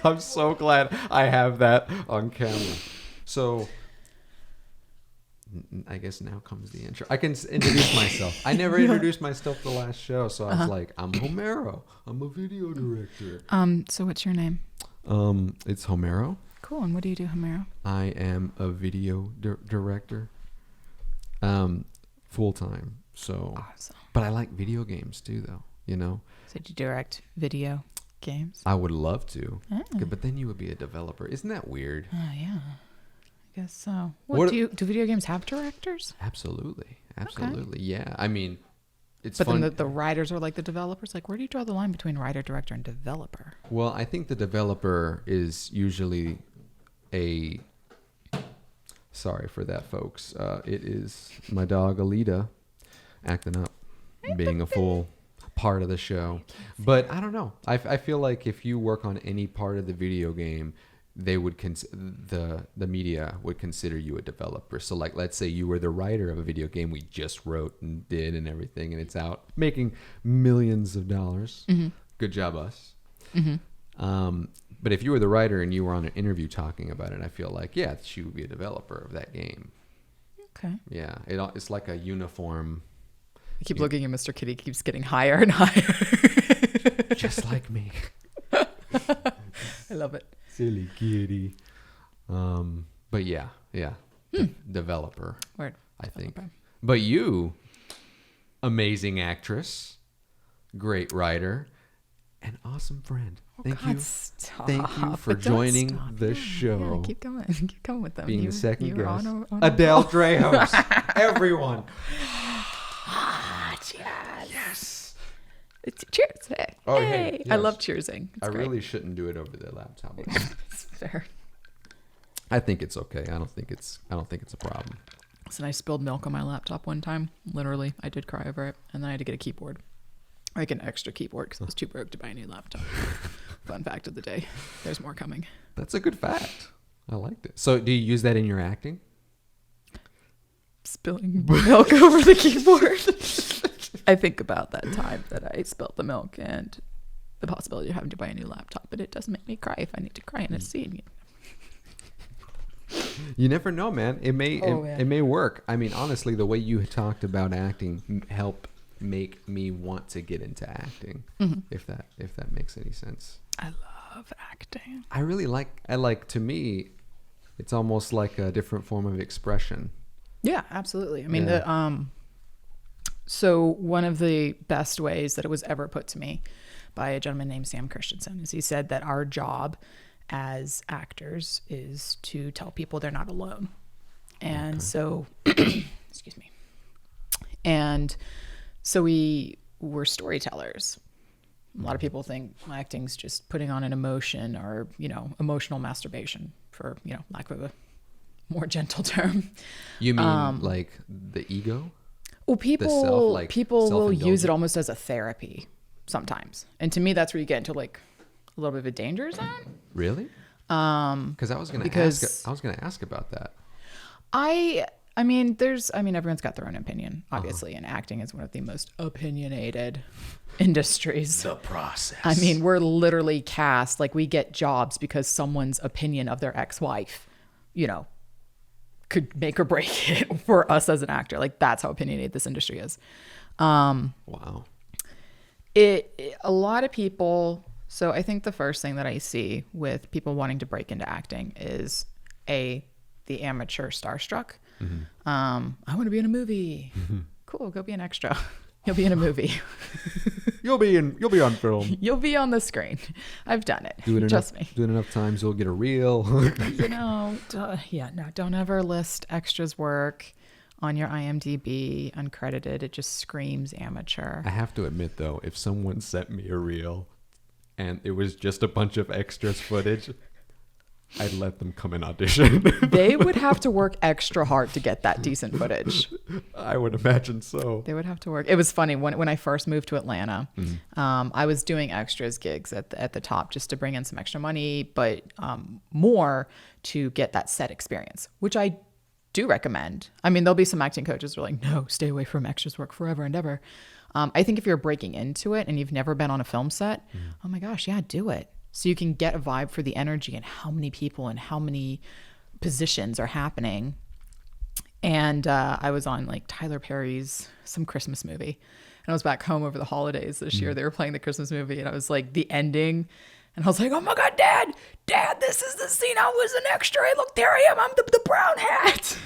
I'm so glad I have that on camera. So I guess now comes the intro. I can introduce myself. I never introduced myself the last show, so I was like, I'm Homero. I'm a video director. So what's your name? It's Homero. Cool. And what do you do, Homero? I am a video director. Full time. So Awesome. But I like video games too, though, you know. So do you direct video games? I would love to. Oh. But then you would be a developer. Isn't that weird? Oh, yeah. I guess so. What do video games have directors? Absolutely. Okay. Yeah. I mean, it's but fun. Then the writers are like the developers. Like, where do you draw the line between writer, director, and developer? Well, I think the developer is usually a... Sorry for that, folks. It is my dog, Alita, acting up, being a full part of the show. But I don't know. I feel like if you work on any part of the video game, they would the media would consider you a developer. So like, let's say you were the writer of a video game we just wrote and did and everything, and it's out making millions of dollars. Mm-hmm. Good job, us. Mm-hmm. But if you were the writer and you were on an interview talking about it, I feel like, yeah, she would be a developer of that game. Okay. Yeah, it's like a uniform. I keep looking at Mr. Kitty, keeps getting higher and higher. Just like me. I love it. Silly kitty. But yeah. Developer. Word. I think. Developer. But you, amazing actress, great writer, an awesome friend. Thank you. Stop. Thank you for joining the show. Yeah, keep going. Keep going with them. Being the second guest. On Adelle Drahos. Everyone. Yes. Cheers. Hey. Oh, hey. hey, I yes. love cheersing. It's I great. really shouldn't do it over the laptop. It's fair. I think it's okay. I don't think it's a problem. So I spilled milk on my laptop one time. Literally, I did cry over it, and then I had to get a keyboard, like an extra keyboard, because I was too broke to buy a new laptop. Fun fact of the day. There's more coming. That's a good fact. I liked it. So, do you use that in your acting? Spilling milk over the keyboard. I think about that time that I spilled the milk and the possibility of having to buy a new laptop, but it doesn't make me cry if I need to cry in a scene. You never know, man. It may work. I mean, honestly, the way you talked about acting helped make me want to get into acting. Mm-hmm. If that makes any sense. I love acting. I like to me, it's almost like a different form of expression. Yeah, absolutely. I mean, so one of the best ways that it was ever put to me by a gentleman named Sam Christensen is he said that our job as actors is to tell people they're not alone. And so, excuse me. And so we were storytellers. A lot of people think acting's just putting on an emotion or, emotional masturbation, for, lack of a more gentle term. You mean like the ego? Well, people will use it almost as a therapy sometimes. And to me, that's where you get into like a little bit of a danger zone. Really? Because I was going to ask about that. I mean, everyone's got their own opinion, obviously, and acting is one of the most opinionated industries. The process. I mean, we're literally cast, like we get jobs because someone's opinion of their ex-wife, could make or break it for us as an actor. Like that's how opinionated this industry is. Wow. A lot of people. So I think the first thing that I see with people wanting to break into acting is the amateur starstruck. Mm-hmm. I want to be in a movie. Mm-hmm. Cool. Go be an extra. You'll be in a movie. You'll be on film. You'll be on the screen. I've done it. Trust me. Do it enough times, you'll get a reel. Don't ever list extras work on your IMDb uncredited. It just screams amateur. I have to admit though, if someone sent me a reel and it was just a bunch of extras footage, I'd let them come and audition. They would have to work extra hard to get that decent footage. I would imagine so. They would have to work. It was funny when I first moved to Atlanta. Mm-hmm. I was doing extras gigs at the top just to bring in some extra money, but more to get that set experience, which I do recommend. I mean, there'll be some acting coaches who are like, no, stay away from extras work forever and ever. I think if you're breaking into it and you've never been on a film set, oh my gosh, yeah, do it. So you can get a vibe for the energy and how many people and how many positions are happening. And I was on like Tyler Perry's some Christmas movie. And I was back home over the holidays this year. They were playing the Christmas movie, and I was like the ending. And I was like, oh my God, Dad, this is the scene. I was an extra. Look, there I am. I'm the brown hat.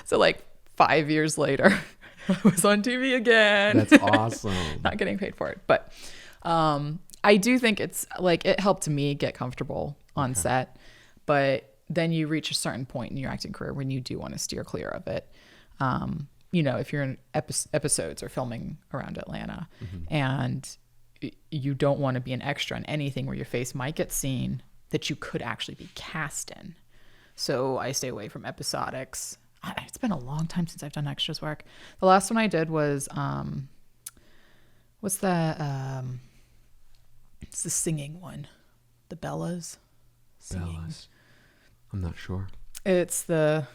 So like 5 years later, I was on TV again. That's awesome. Not getting paid for it. But I do think it's like it helped me get comfortable on set. But then you reach a certain point in your acting career when you do want to steer clear of it. You know, if you're in episodes or filming around Atlanta and you don't want to be an extra in anything where your face might get seen that you could actually be cast in. So I stay away from episodics. It's been a long time since I've done extras work. The last one I did was, what's the, it's the singing one. The Bellas. Singing. Bellas. I'm not sure. It's the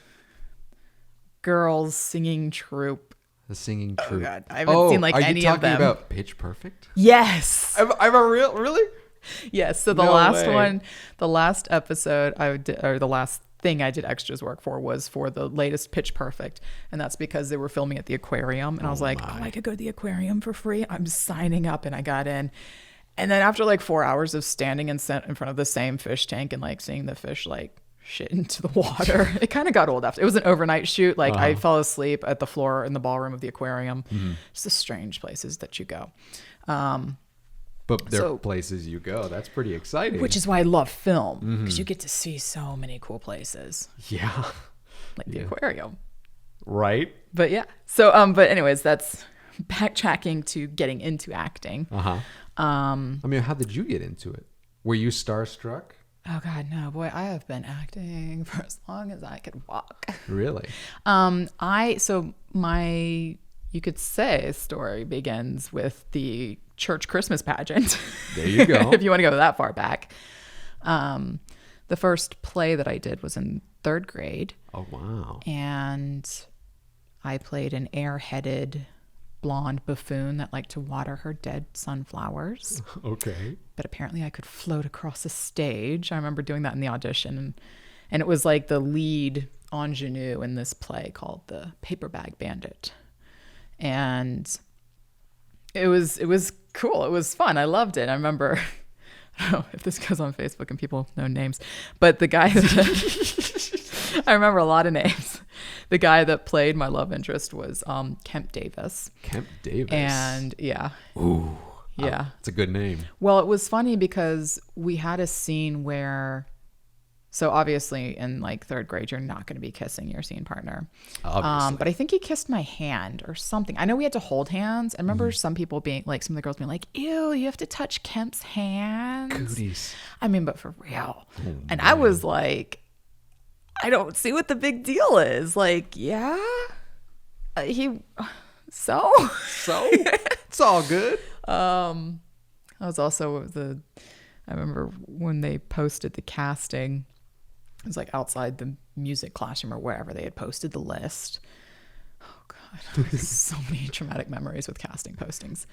girls singing troupe. The singing troupe. Oh God, I haven't seen like any of them. Are you talking about Pitch Perfect? Yes. I'm a really? Yes. So the last episode I did, or the last thing I did extras work for was for the latest Pitch Perfect. And that's because they were filming at the aquarium. And I was like, I could go to the aquarium for free. I'm signing up. And I got in. And then after like 4 hours of standing in front of the same fish tank and like seeing the fish like shit into the water, it kind of got old after. It was an overnight shoot. Like I fell asleep at the floor in the ballroom of the aquarium. Just the strange places that you go. But there are places you go. That's pretty exciting. Which is why I love film, because you get to see so many cool places. Yeah. Like the aquarium. Right. But yeah. So, but anyways, that's backtracking to getting into acting. I mean, how did you get into it? Were you starstruck? Oh God, no, boy, I have been acting for as long as I could walk. Really? You could say story begins with the church Christmas pageant. There you go. If you want to go that far back. The first play that I did was in 3rd grade. Oh, wow. And I played an airheaded blonde buffoon that liked to water her dead sunflowers. Okay. But apparently I could float across a stage. I remember doing that in the audition. And it was like the lead ingenue in this play called The Paper Bag Bandit. And it was cool. It was fun. I loved it. I remember, I don't know if this goes on Facebook and people know names, but the guy that I remember a lot of names. The guy that played my love interest was Kemp Davis. Kemp Davis. And yeah. Ooh. Yeah. It's a good name. Well, it was funny because we had a scene where, so obviously in like 3rd grade, you're not going to be kissing your scene partner. Obviously. But I think he kissed my hand or something. I know we had to hold hands. I remember some people being like, some of the girls being like, ew, you have to touch Kemp's hand. Cooties. I mean, but for real. And I was like, I don't see what the big deal is. Like, yeah, so It's all good. I was also I remember when they posted the casting, it was like outside the music classroom or wherever they had posted the list. Oh God, so many traumatic memories with casting postings.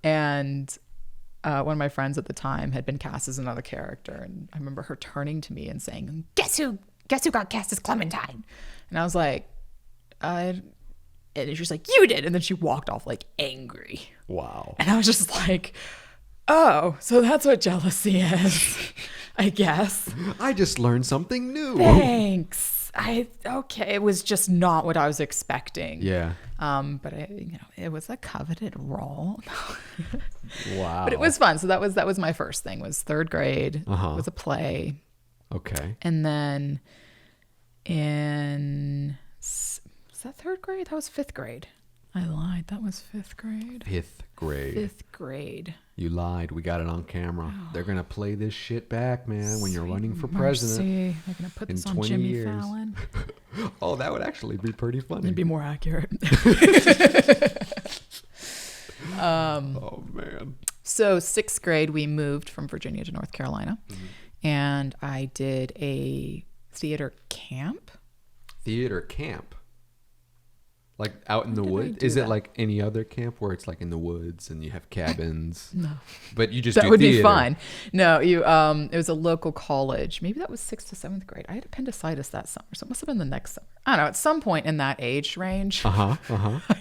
And one of my friends at the time had been cast as another character. And I remember her turning to me and saying, guess who got cast as Clementine? And I was like, and she was like, you did. And then she walked off like angry. Wow. And I was just like, oh, so that's what jealousy is, I guess. I just learned something new. Thanks. Okay. It was just not what I was expecting. Yeah. But it was a coveted role. Wow. But it was fun. So that was my first thing, was 3rd grade. It was a play. Okay. And then was that 3rd grade? That was 5th grade. I lied. That was 5th grade. 5th grade. 5th grade. You lied. We got it on camera. Oh. They're going to play this shit back, man, when you're running for Mercy. president. They're going to put in this on 20 Jimmy years. Fallon. Oh, that would actually be pretty funny. It'd be more accurate. Oh, man. So 6th grade, we moved from Virginia to North Carolina. And I did a theater camp. Theater camp? Like out in the did I woods? do Is it that? like any other camp where it's like in the woods and you have cabins? No. But you just That do would be theater. fun. No, it was a local college. Maybe that was 6th to 7th grade. I had appendicitis that summer, so it must have been the next summer. I don't know. At some point in that age range, I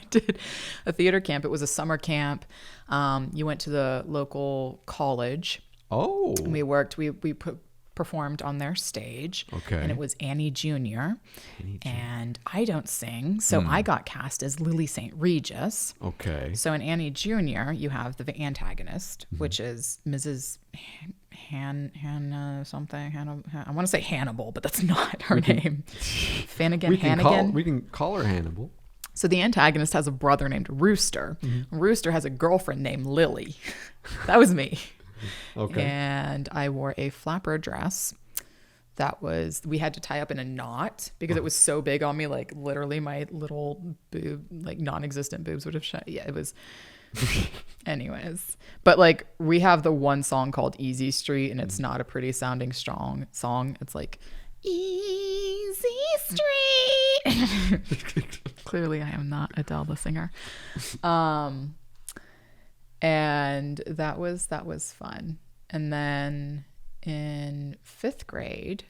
did a theater camp. It was a summer camp. You went to the local college. Oh. And we performed on their stage. Okay. And it was Annie Jr. And I don't sing, so I got cast as Lily St. Regis. Okay. So in Annie Jr., you have the antagonist, which is Mrs. Hannah something. I want to say Hannibal, but that's not her name. Hannigan. We can call her Hannibal. So the antagonist has a brother named Rooster. Rooster has a girlfriend named Lily. That was me. Okay. And I wore a flapper dress we had to tie up in a knot because it was so big on me, like literally my little boob, like non-existent boobs would have shown. Yeah, it was. Anyways, but like we have the one song called Easy Street, and it's not a pretty sounding strong song. It's like Easy Street. Clearly I am not Adele the singer. And that was fun. And then in 5th grade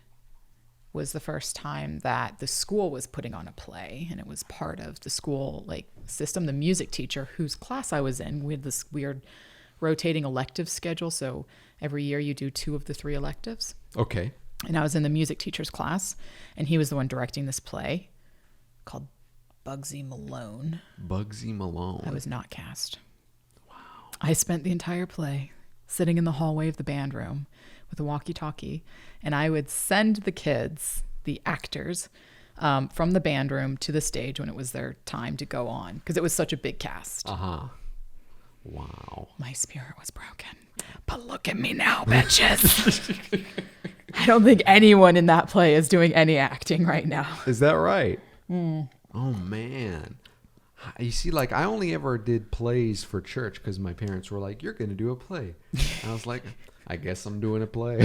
was the first time that the school was putting on a play, and it was part of the school like system. The music teacher whose class I was in, we had this weird rotating elective schedule. So every year you do 2 of the 3 electives. Okay. And I was in the music teacher's class, and he was the one directing this play called Bugsy Malone. Bugsy Malone. I was not cast. Wow. I spent the entire play sitting in the hallway of the band room with a walkie-talkie, and I would send the kids, the actors, from the band room to the stage when it was their time to go on, because it was such a big cast. Wow. My spirit was broken. But look at me now, bitches. I don't think anyone in that play is doing any acting right now. Is that right? Oh, man. You see, like, I only ever did plays for church because my parents were like, you're going to do a play. I was like, I guess I'm doing a play.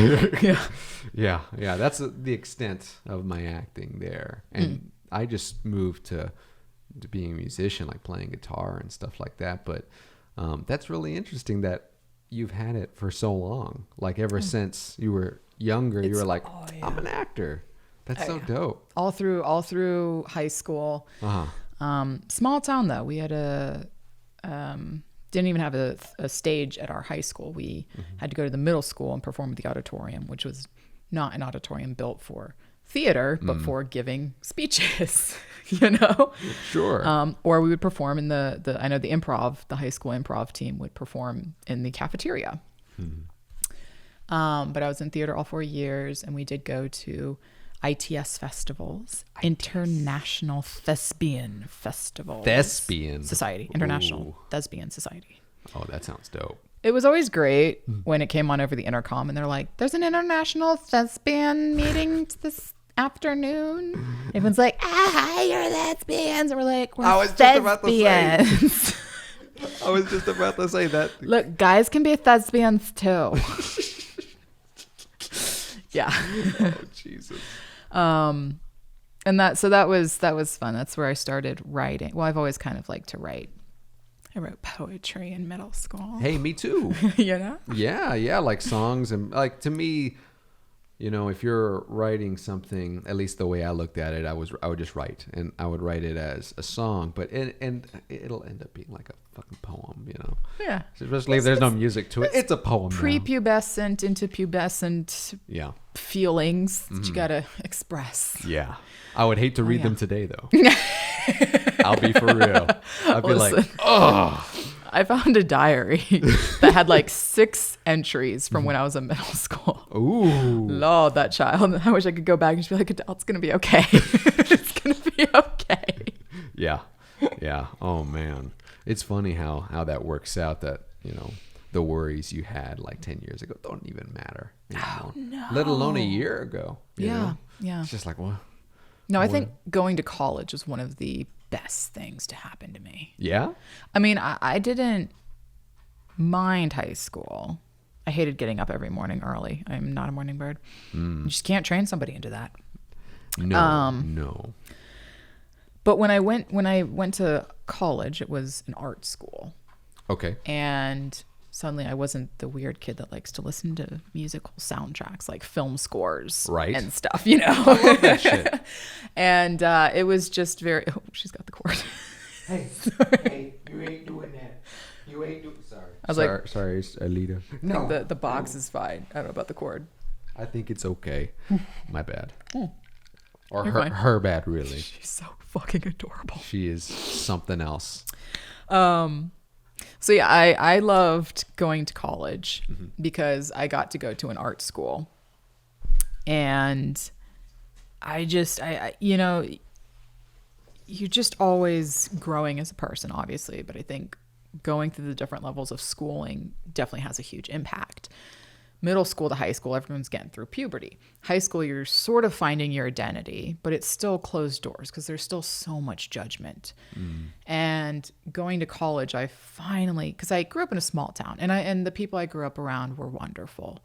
Yeah. That's the extent of my acting there. And I just moved to being a musician, like playing guitar and stuff like that. But that's really interesting that you've had it for so long. Like ever since you were younger, you were like, I'm an actor. That's so dope. All through high school. Small town though. We had didn't even have a stage at our high school. We had to go to the middle school and perform at the auditorium, which was not an auditorium built for theater, but for giving speeches, you know? Sure. Or we would perform in I know the high school improv team would perform in the cafeteria. But I was in theater all 4 years, and we did go to ITS festivals, International Thespian Festivals. Thespian Society, International Thespian Society. Oh, that sounds dope. It was always great when it came on over the intercom, and they're like, there's an international thespian meeting this afternoon. Everyone's like, hi, you're lesbians. And we're like, we're I was thespians. I was just about to say that. Look, guys can be thespians too. Yeah. Oh, Jesus. And that was fun. That's where I started writing. Well, I've always kind of liked to write. I wrote poetry in middle school. Hey, me too. You know? Yeah, like songs, and like to me, you know, if you're writing something, at least the way I looked at it, I would just write, and I would write it as a song, but it'll end up being like a fucking poem, you know? Yeah. Especially if there's no music to it. It's a poem now. Prepubescent into pubescent feelings that you gotta express. Yeah. I would hate to read them today, though. I'll be for real. I'd be like, oh. I found a diary that had like 6 entries from when I was in middle school. Ooh. Lord, that child. I wish I could go back and just be like, Adele, it's going to be okay. It's going to be okay. Yeah. Oh, man. It's funny how that works out, that, you know, the worries you had like 10 years ago don't even matter anymore. Oh, no. Let alone a year ago. You know? Yeah. It's just like, well. No, I think going to college was one of the best things to happen to me. Yeah? I mean, I didn't mind high school. I hated getting up every morning early. I'm not a morning bird. You just can't train somebody into that. No. But when I went to college, it was an art school. Okay. And suddenly I wasn't the weird kid that likes to listen to musical soundtracks like film scores and stuff, you know. I love that shit. And it was just very... Oh, she's got the cord. Hey, you ain't doing that. You ain't doing... Sorry. I was sorry, Alita. No. The box is fine. I don't know about the cord. I think it's okay. My bad. Or You're fine. her bad, really. She's so fucking adorable. She is something else. So yeah, I loved going to college because I got to go to an art school. And I you know, you're just always growing as a person, obviously, but I think going through the different levels of schooling definitely has a huge impact. Middle school to high school, everyone's getting through puberty. High school, you're sort of finding your identity, but it's still closed doors because there's still so much judgment. And going to college, I finally, because I grew up in a small town, and the people I grew up around were wonderful.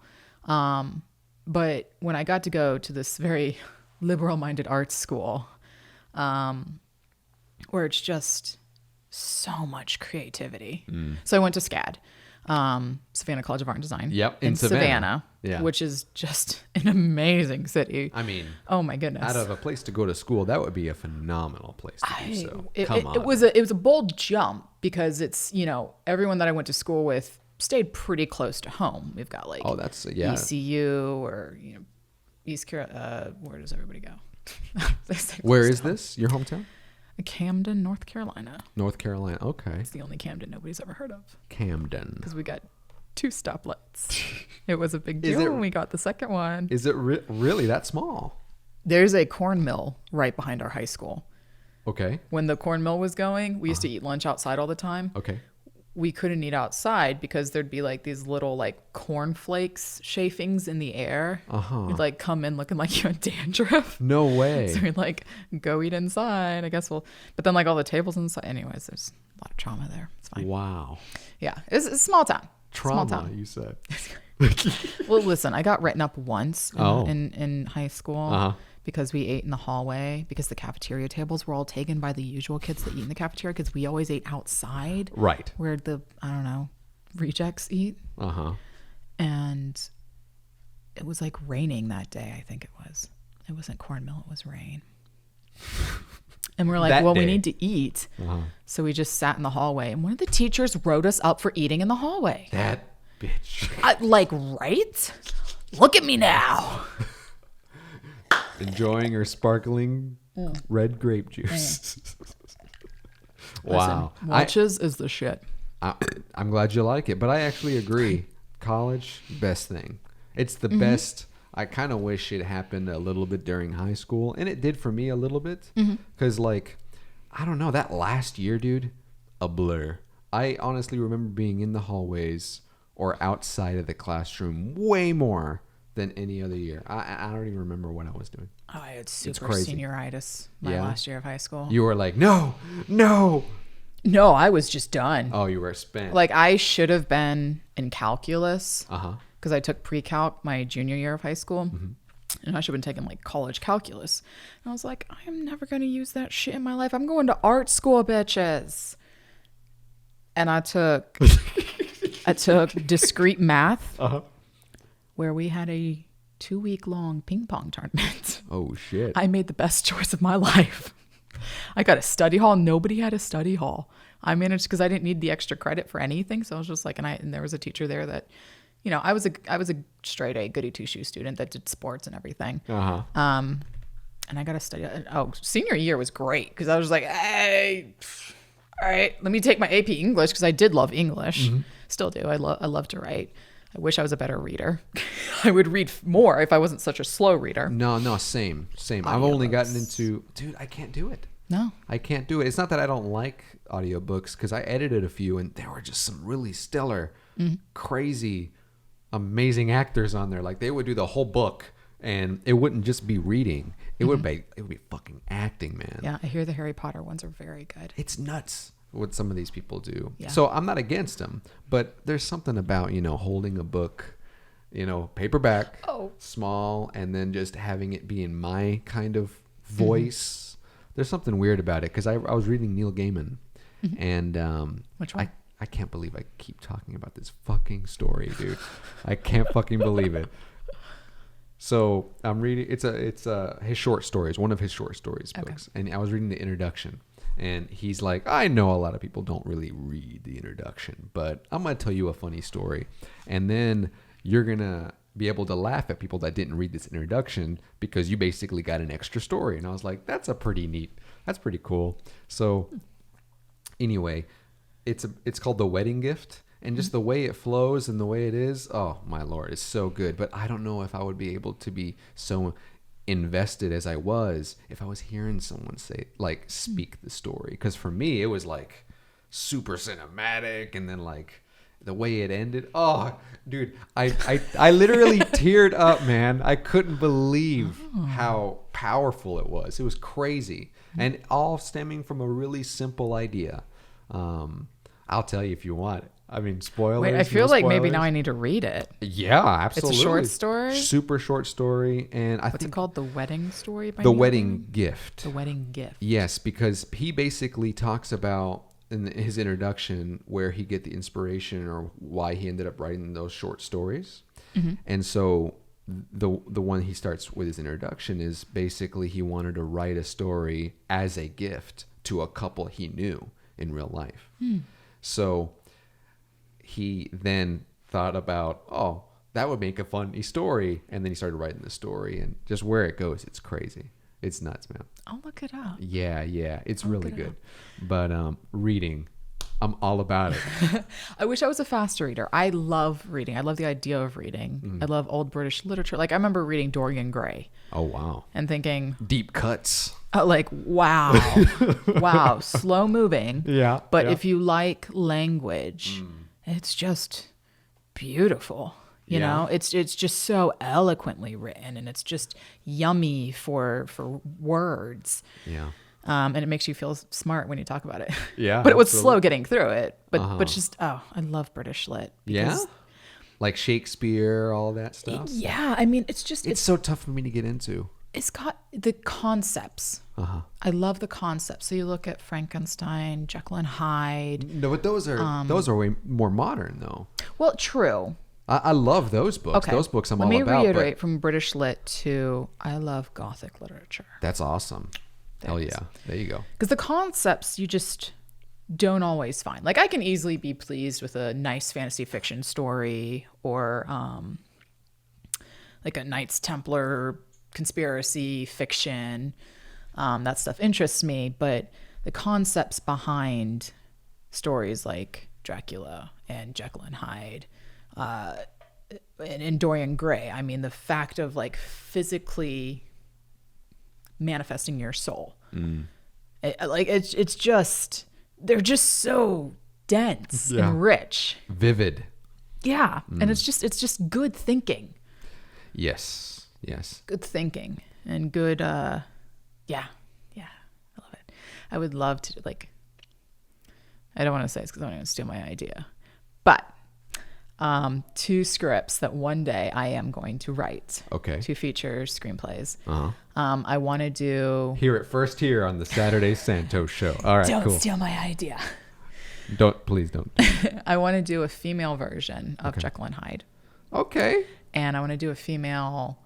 But when I got to go to this very liberal-minded arts school, where it's just so much creativity. So I went to SCAD. Savannah College of Art and Design. Yep, in Savannah, yeah. which is just an amazing city. I mean, oh my goodness! Out of a place to go to school, that would be a phenomenal place to do so. It was a bold jump because it's, you know, everyone that I went to school with stayed pretty close to home. We've got like ECU or, you know, East Carolina. Where does everybody go? Where is this? Your hometown? Camden, North Carolina. North Carolina. Okay. It's the only Camden nobody's ever heard of. Camden. Because we got 2 stoplights. It was a big deal when we got the second one. Is it really that small? There's a corn mill right behind our high school. Okay. When the corn mill was going, we used to eat lunch outside all the time. Okay. We couldn't eat outside because there'd be like these little like cornflakes chafings in the air. We'd like come in looking like you had dandruff. No way. So we'd like go eat inside. I guess but then like all the tables inside. Anyways, there's a lot of trauma there. It's fine. Wow. Yeah. It's a small town. Trauma, small town. You said. Well, listen, I got written up once in high school. Because we ate in the hallway, because the cafeteria tables were all taken by the usual kids that eat in the cafeteria, because we always ate outside. Right. Where the, I don't know, rejects eat. And it was like raining that day, I think it was. It wasn't cornmeal, it was rain. And we're like, we need to eat. So we just sat in the hallway. And one of the teachers wrote us up for eating in the hallway. That bitch. Right? Look at me now. Enjoying her sparkling red grape juice. Wow. Listen, is the shit. I'm glad you like it, but I actually agree. College, best thing. It's the best. I kind of wish it happened a little bit during high school, and it did for me a little bit. Because, like, I don't know, that last year, dude, a blur. I honestly remember being in the hallways or outside of the classroom way more than any other year. I don't even remember what I was doing. Oh, I had super senioritis my last year of high school. You were like, no. No, I was just done. Oh, you were spent. Like, I should have been in calculus because I took pre-calc my junior year of high school. And I should have been taking like college calculus. And I was like, I am never going to use that shit in my life. I'm going to art school, bitches. And I took discrete math. Where we had a 2-week-long ping pong tournament. Oh, shit. I made the best choice of my life. I got a study hall. Nobody had a study hall. I managed because I didn't need the extra credit for anything. So I was just like, and there was a teacher there that, you know, I was a straight A goody two-shoe student that did sports and everything. And I got a study. Senior year was great because I was like, hey, all right, let me take my AP English because I did love English. Still do. I love to write. I wish I was a better reader. I would read more if I wasn't such a slow reader. No, same. I've only gotten into, dude, I can't do it. No. I can't do it. It's not that I don't like audiobooks because I edited a few and there were just some really stellar, crazy, amazing actors on there. Like they would do the whole book and it wouldn't just be reading. It would be fucking acting, man. Yeah, I hear the Harry Potter ones are very good. It's nuts what some of these people do. Yeah. So I'm not against them, but there's something about, you know, holding a book, you know, paperback, small, and then just having it be in my kind of voice. there's something weird about it because I was reading Neil Gaiman, and Which one? I can't believe I keep talking about this fucking story, dude. I can't fucking believe it. So I'm reading. It's his short stories, one of his short stories books, and I was reading the introduction, and he's like, I know a lot of people don't really read the introduction, but I'm gonna tell you a funny story, and then you're gonna be able to laugh at people that didn't read this introduction because you basically got an extra story. And I was like, that's pretty cool. So anyway, it's called The Wedding Gift, and just the way it flows and the way it is, oh my Lord, it's so good. But I don't know if I would be able to be so invested as I was if I was hearing someone speak the story. Because for me, it was like super cinematic, and then like the way it ended. Oh, dude, I literally teared up, man. I couldn't believe how powerful it was. It was crazy. And all stemming from a really simple idea. I'll tell you if you want. I mean, spoilers. Wait, I feel like maybe now I need to read it. Yeah, absolutely. It's a short story? Super short story. And What's it called? The Wedding Story? The Wedding Gift. The Wedding Gift. Yes, because he basically talks about in his introduction where he get the inspiration or why he ended up writing those short stories. Mm-hmm. And so the one he starts with his introduction is basically he wanted to write a story as a gift to a couple he knew in real life. So he then thought about, oh, that would make a funny story. And then he started writing the story, and just where it goes, it's crazy. It's nuts, man. I'll look it up. Yeah. It's really good. But reading, I'm all about it. I wish I was a fast reader. I love reading. I love the idea of reading. Mm. I love old British literature. Like I remember reading Dorian Gray. Oh, wow. And thinking... Deep cuts. Like, wow. Wow. Slow moving. Yeah. But if you like language, it's just beautiful. You know, it's just so eloquently written, and it's just yummy for words. Yeah. And it makes you feel smart when you talk about it. Yeah. But it was slow getting through it. But just, I love British lit. Yeah? Like Shakespeare, all that stuff? Yeah. I mean, it's so tough for me to get into. It's got the concepts. I love the concepts. So you look at Frankenstein, Jekyll and Hyde. No, but those are way more modern, though. Well, true. I love those books. Okay. Those books I'm all about. Let me reiterate from British lit to I love Gothic literature. That's awesome. Hell yeah. There you go. Because the concepts you just don't always find. Like I can easily be pleased with a nice fantasy fiction story or like a Knights Templar conspiracy fiction. That stuff interests me. But the concepts behind stories like Dracula and Jekyll and Hyde and Dorian Gray. I mean, the fact of like physically manifesting your soul. It's just, they're just so dense and rich. Vivid. Yeah. And it's just good thinking. Yes. Good thinking and good, I love it. I would love to I don't want to say this because I don't want to steal my idea, but 2 scripts that one day I am going to write. Okay. 2 feature screenplays. I want to do... Hear it first here on the Saturday Santos show. All right, Don't steal my idea. Please don't. I want to do a female version of Jekyll and Hyde. Okay. And I want to do a female,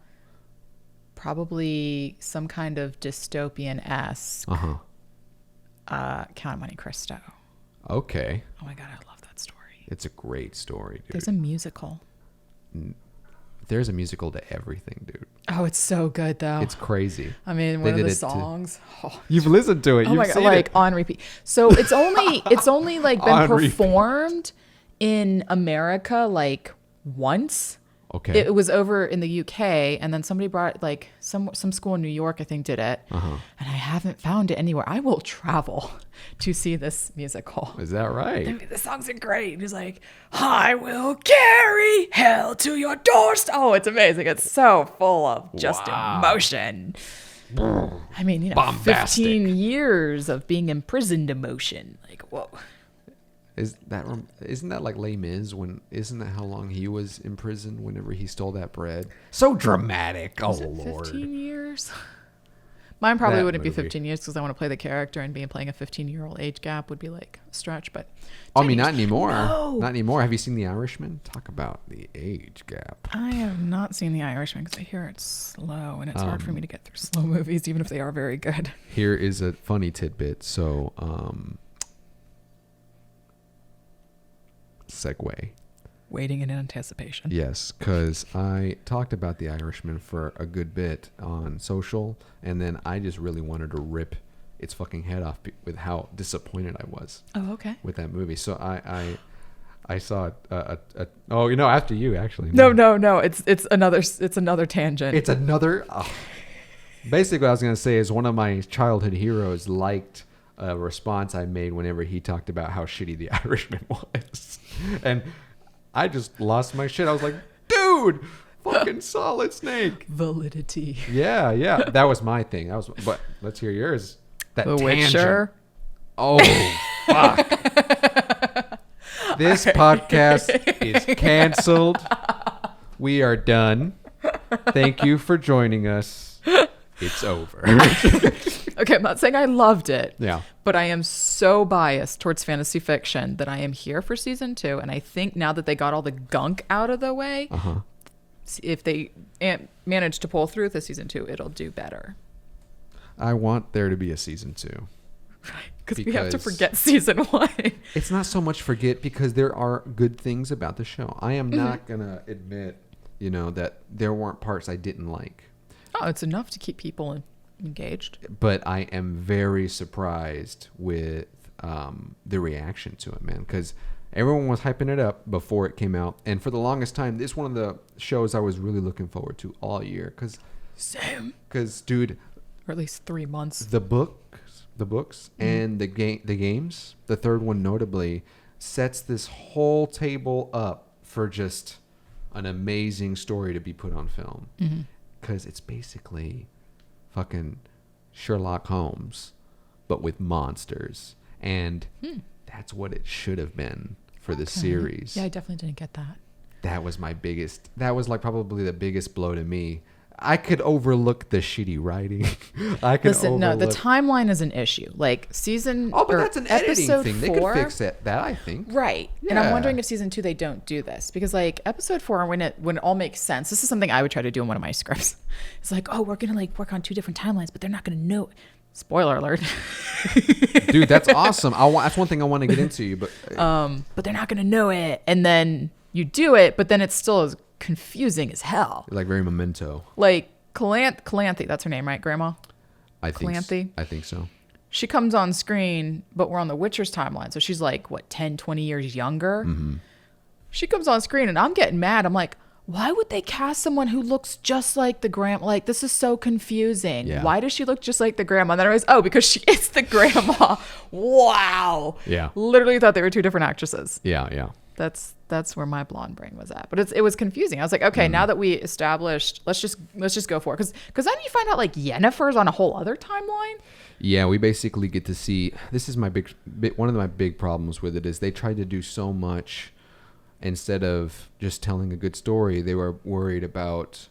probably some kind of dystopian-esque Count of Monte Cristo. Okay. Oh my God, I love that story. It's a great story, dude. There's a musical. There's a musical to everything, dude. Oh, it's so good though. It's crazy. I mean, one of the songs. You've listened to it. Oh my God, like on repeat. So it's only like been performed in America like once. Okay. It was over in the UK, and then somebody brought like some school in New York, I think, did it. And I haven't found it anywhere. I will travel to see this musical. Is that right? The songs are great. He's like, I will carry hell to your doorstep. Oh, it's amazing. It's so full of just emotion. I mean, Bombastic. 15 years of being imprisoned emotion. Like, whoa. Isn't that like Les Mis? Isn't that how long he was in prison whenever he stole that bread? So dramatic. Oh, Lord. 15 years? Mine probably That wouldn't be movie. 15 years because I want to play the character, and playing a 15-year-old age gap would be like a stretch. But I mean, not anymore. No. Not anymore. Have you seen The Irishman? Talk about the age gap. I have not seen The Irishman because I hear it's slow, and it's hard for me to get through slow movies, even if they are very good. Here is a funny tidbit. So, segue. Waiting in anticipation. Yes, because I talked about The Irishman for a good bit on social, and then I just really wanted to rip its fucking head off with how disappointed I was Oh, okay. with that movie. So I saw after you actually. No. It's another tangent. It's another. Basically, what I was gonna say is one of my childhood heroes liked a response I made whenever he talked about how shitty The Irishman was, and I just lost my shit. I was like, dude, fucking Solid Snake. Validity. Yeah. That was my thing. But let's hear yours. That The tangent. Witcher. Oh, fuck. This podcast is canceled. We are done. Thank you for joining us. It's over. Okay, I'm not saying I loved it. Yeah. But I am so biased towards fantasy fiction that I am here for season 2. And I think now that they got all the gunk out of the way, if they manage to pull through the season 2, it'll do better. I want there to be a season 2. Because we have to forget season 1. It's not so much forget because there are good things about the show. I am not going to admit, that there weren't parts I didn't like. Oh, it's enough to keep people engaged. But I am very surprised with the reaction to it, man, because everyone was hyping it up before it came out. And for the longest time, this is one of the shows I was really looking forward to all year. Same. Because, dude, Or at least 3 months. the books and the games, the third one notably, sets this whole table up for just an amazing story to be put on film. Because it's basically fucking Sherlock Holmes, but with monsters. And that's what it should have been for the series. Yeah, I definitely didn't get that. That was like probably the biggest blow to me. I could overlook the shitty writing. Listen, no, the timeline is an issue. Like season. Oh, but that's an editing episode thing. 4, They could fix that, I think. Right. And I'm Yeah. wondering if season 2 they don't do this because like episode 4 when it all makes sense. This is something I would try to do in one of my scripts. It's like, oh, we're gonna like work on 2 different timelines, but they're not gonna know. Spoiler alert. Dude, that's awesome. That's one thing I want to get into. But they're not gonna know it, and then you do it, but then it's still as confusing as hell. like very Memento. Like Calanthe, that's her name, right, Grandma? I think. Calanthe? I think so. She comes on screen, but we're on the Witcher's timeline. So she's like, 10, 20 years younger? She comes on screen and I'm getting mad. I'm like, why would they cast someone who looks just like the grandma? Like, this is so confusing. Yeah. Why does she look just like the grandma? And then I realized, because she is the grandma. Wow. Yeah. Literally thought they were 2 different actresses. Yeah. That's where my blonde brain was at. But it was confusing. I was like, okay, now that we established, let's just go for it. Because then you find out like Yennefer's on a whole other timeline. Yeah, we basically get to see. This is one of my big problems with it is they tried to do so much instead of just telling a good story. They were worried about,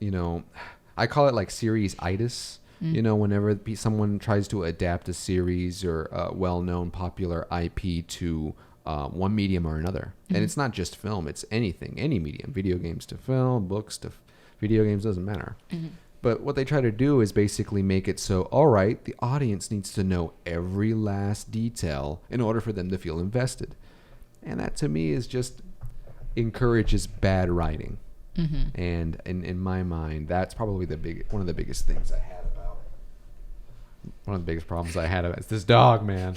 I call it like series-itis. Whenever someone tries to adapt a series or a well-known popular IP to one medium or another. And it's not just film, it's anything, any medium, video games to film, books to video games, doesn't matter. But what they try to do is basically make it so, all right, the audience needs to know every last detail in order for them to feel invested. And that to me is just encourages bad writing. And in my mind, that's probably one of the biggest things I had about one of the biggest problems I had about it's this dog, man,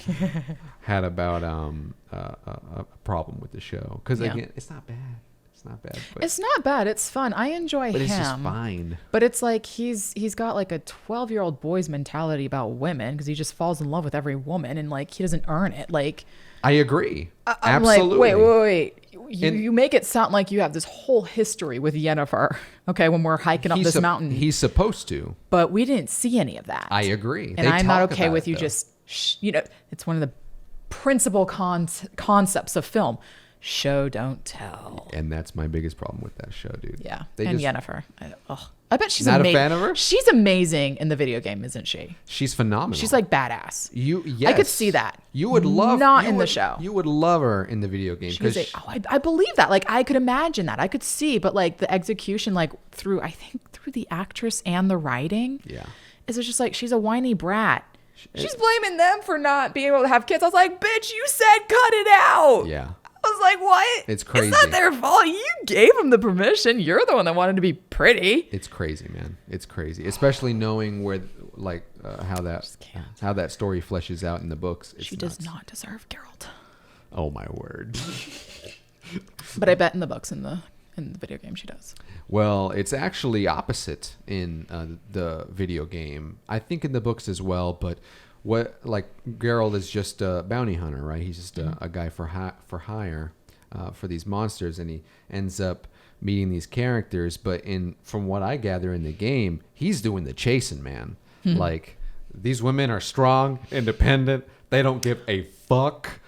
had about a problem with the show. Because again, it's not bad. It's not bad. But It's not bad. It's fun. I enjoy him. it's just fine. But it's like he's got like a 12-year-old boy's mentality about women because he just falls in love with every woman and like he doesn't earn it. Like I agree. I'm Absolutely. like, wait. You make it sound like you have this whole history with Yennefer. Okay, when we're hiking up this mountain, He's supposed to. but we didn't see any of that. I agree. And They I'm not talk okay about with it, you though. just, it's one of the principal concepts of film. Show don't tell. And that's my biggest problem with that show, dude. Yeah. They and just- Yennefer. I bet she's Not a amazing. fan of her? She's amazing in the video game, isn't she? She's phenomenal. She's like badass. Yes. I could see that. You would love Not you in the would- show. You would love her in the video game because I believe that. Like I could imagine that. I could see, but like the execution, like through the actress and the writing, is just like she's a whiny brat. She's blaming them for not being able to have kids. I was like, bitch, you said cut it out. Yeah. I was like, what? It's crazy. It's not their fault. You gave them the permission. You're the one that wanted to be pretty. It's crazy, man. It's crazy, especially knowing where, like, how that story fleshes out in the books. It's She nuts. does not deserve Geralt. Oh my word. But I bet in the books, in the video game, she does. Well, it's actually opposite in the video game. I think in the books as well, but Geralt is just a bounty hunter, right? He's just a guy for hire for these monsters, and he ends up meeting these characters. But from what I gather in the game, he's doing the chasing, man. Like, these women are strong, independent. They don't give a fuck.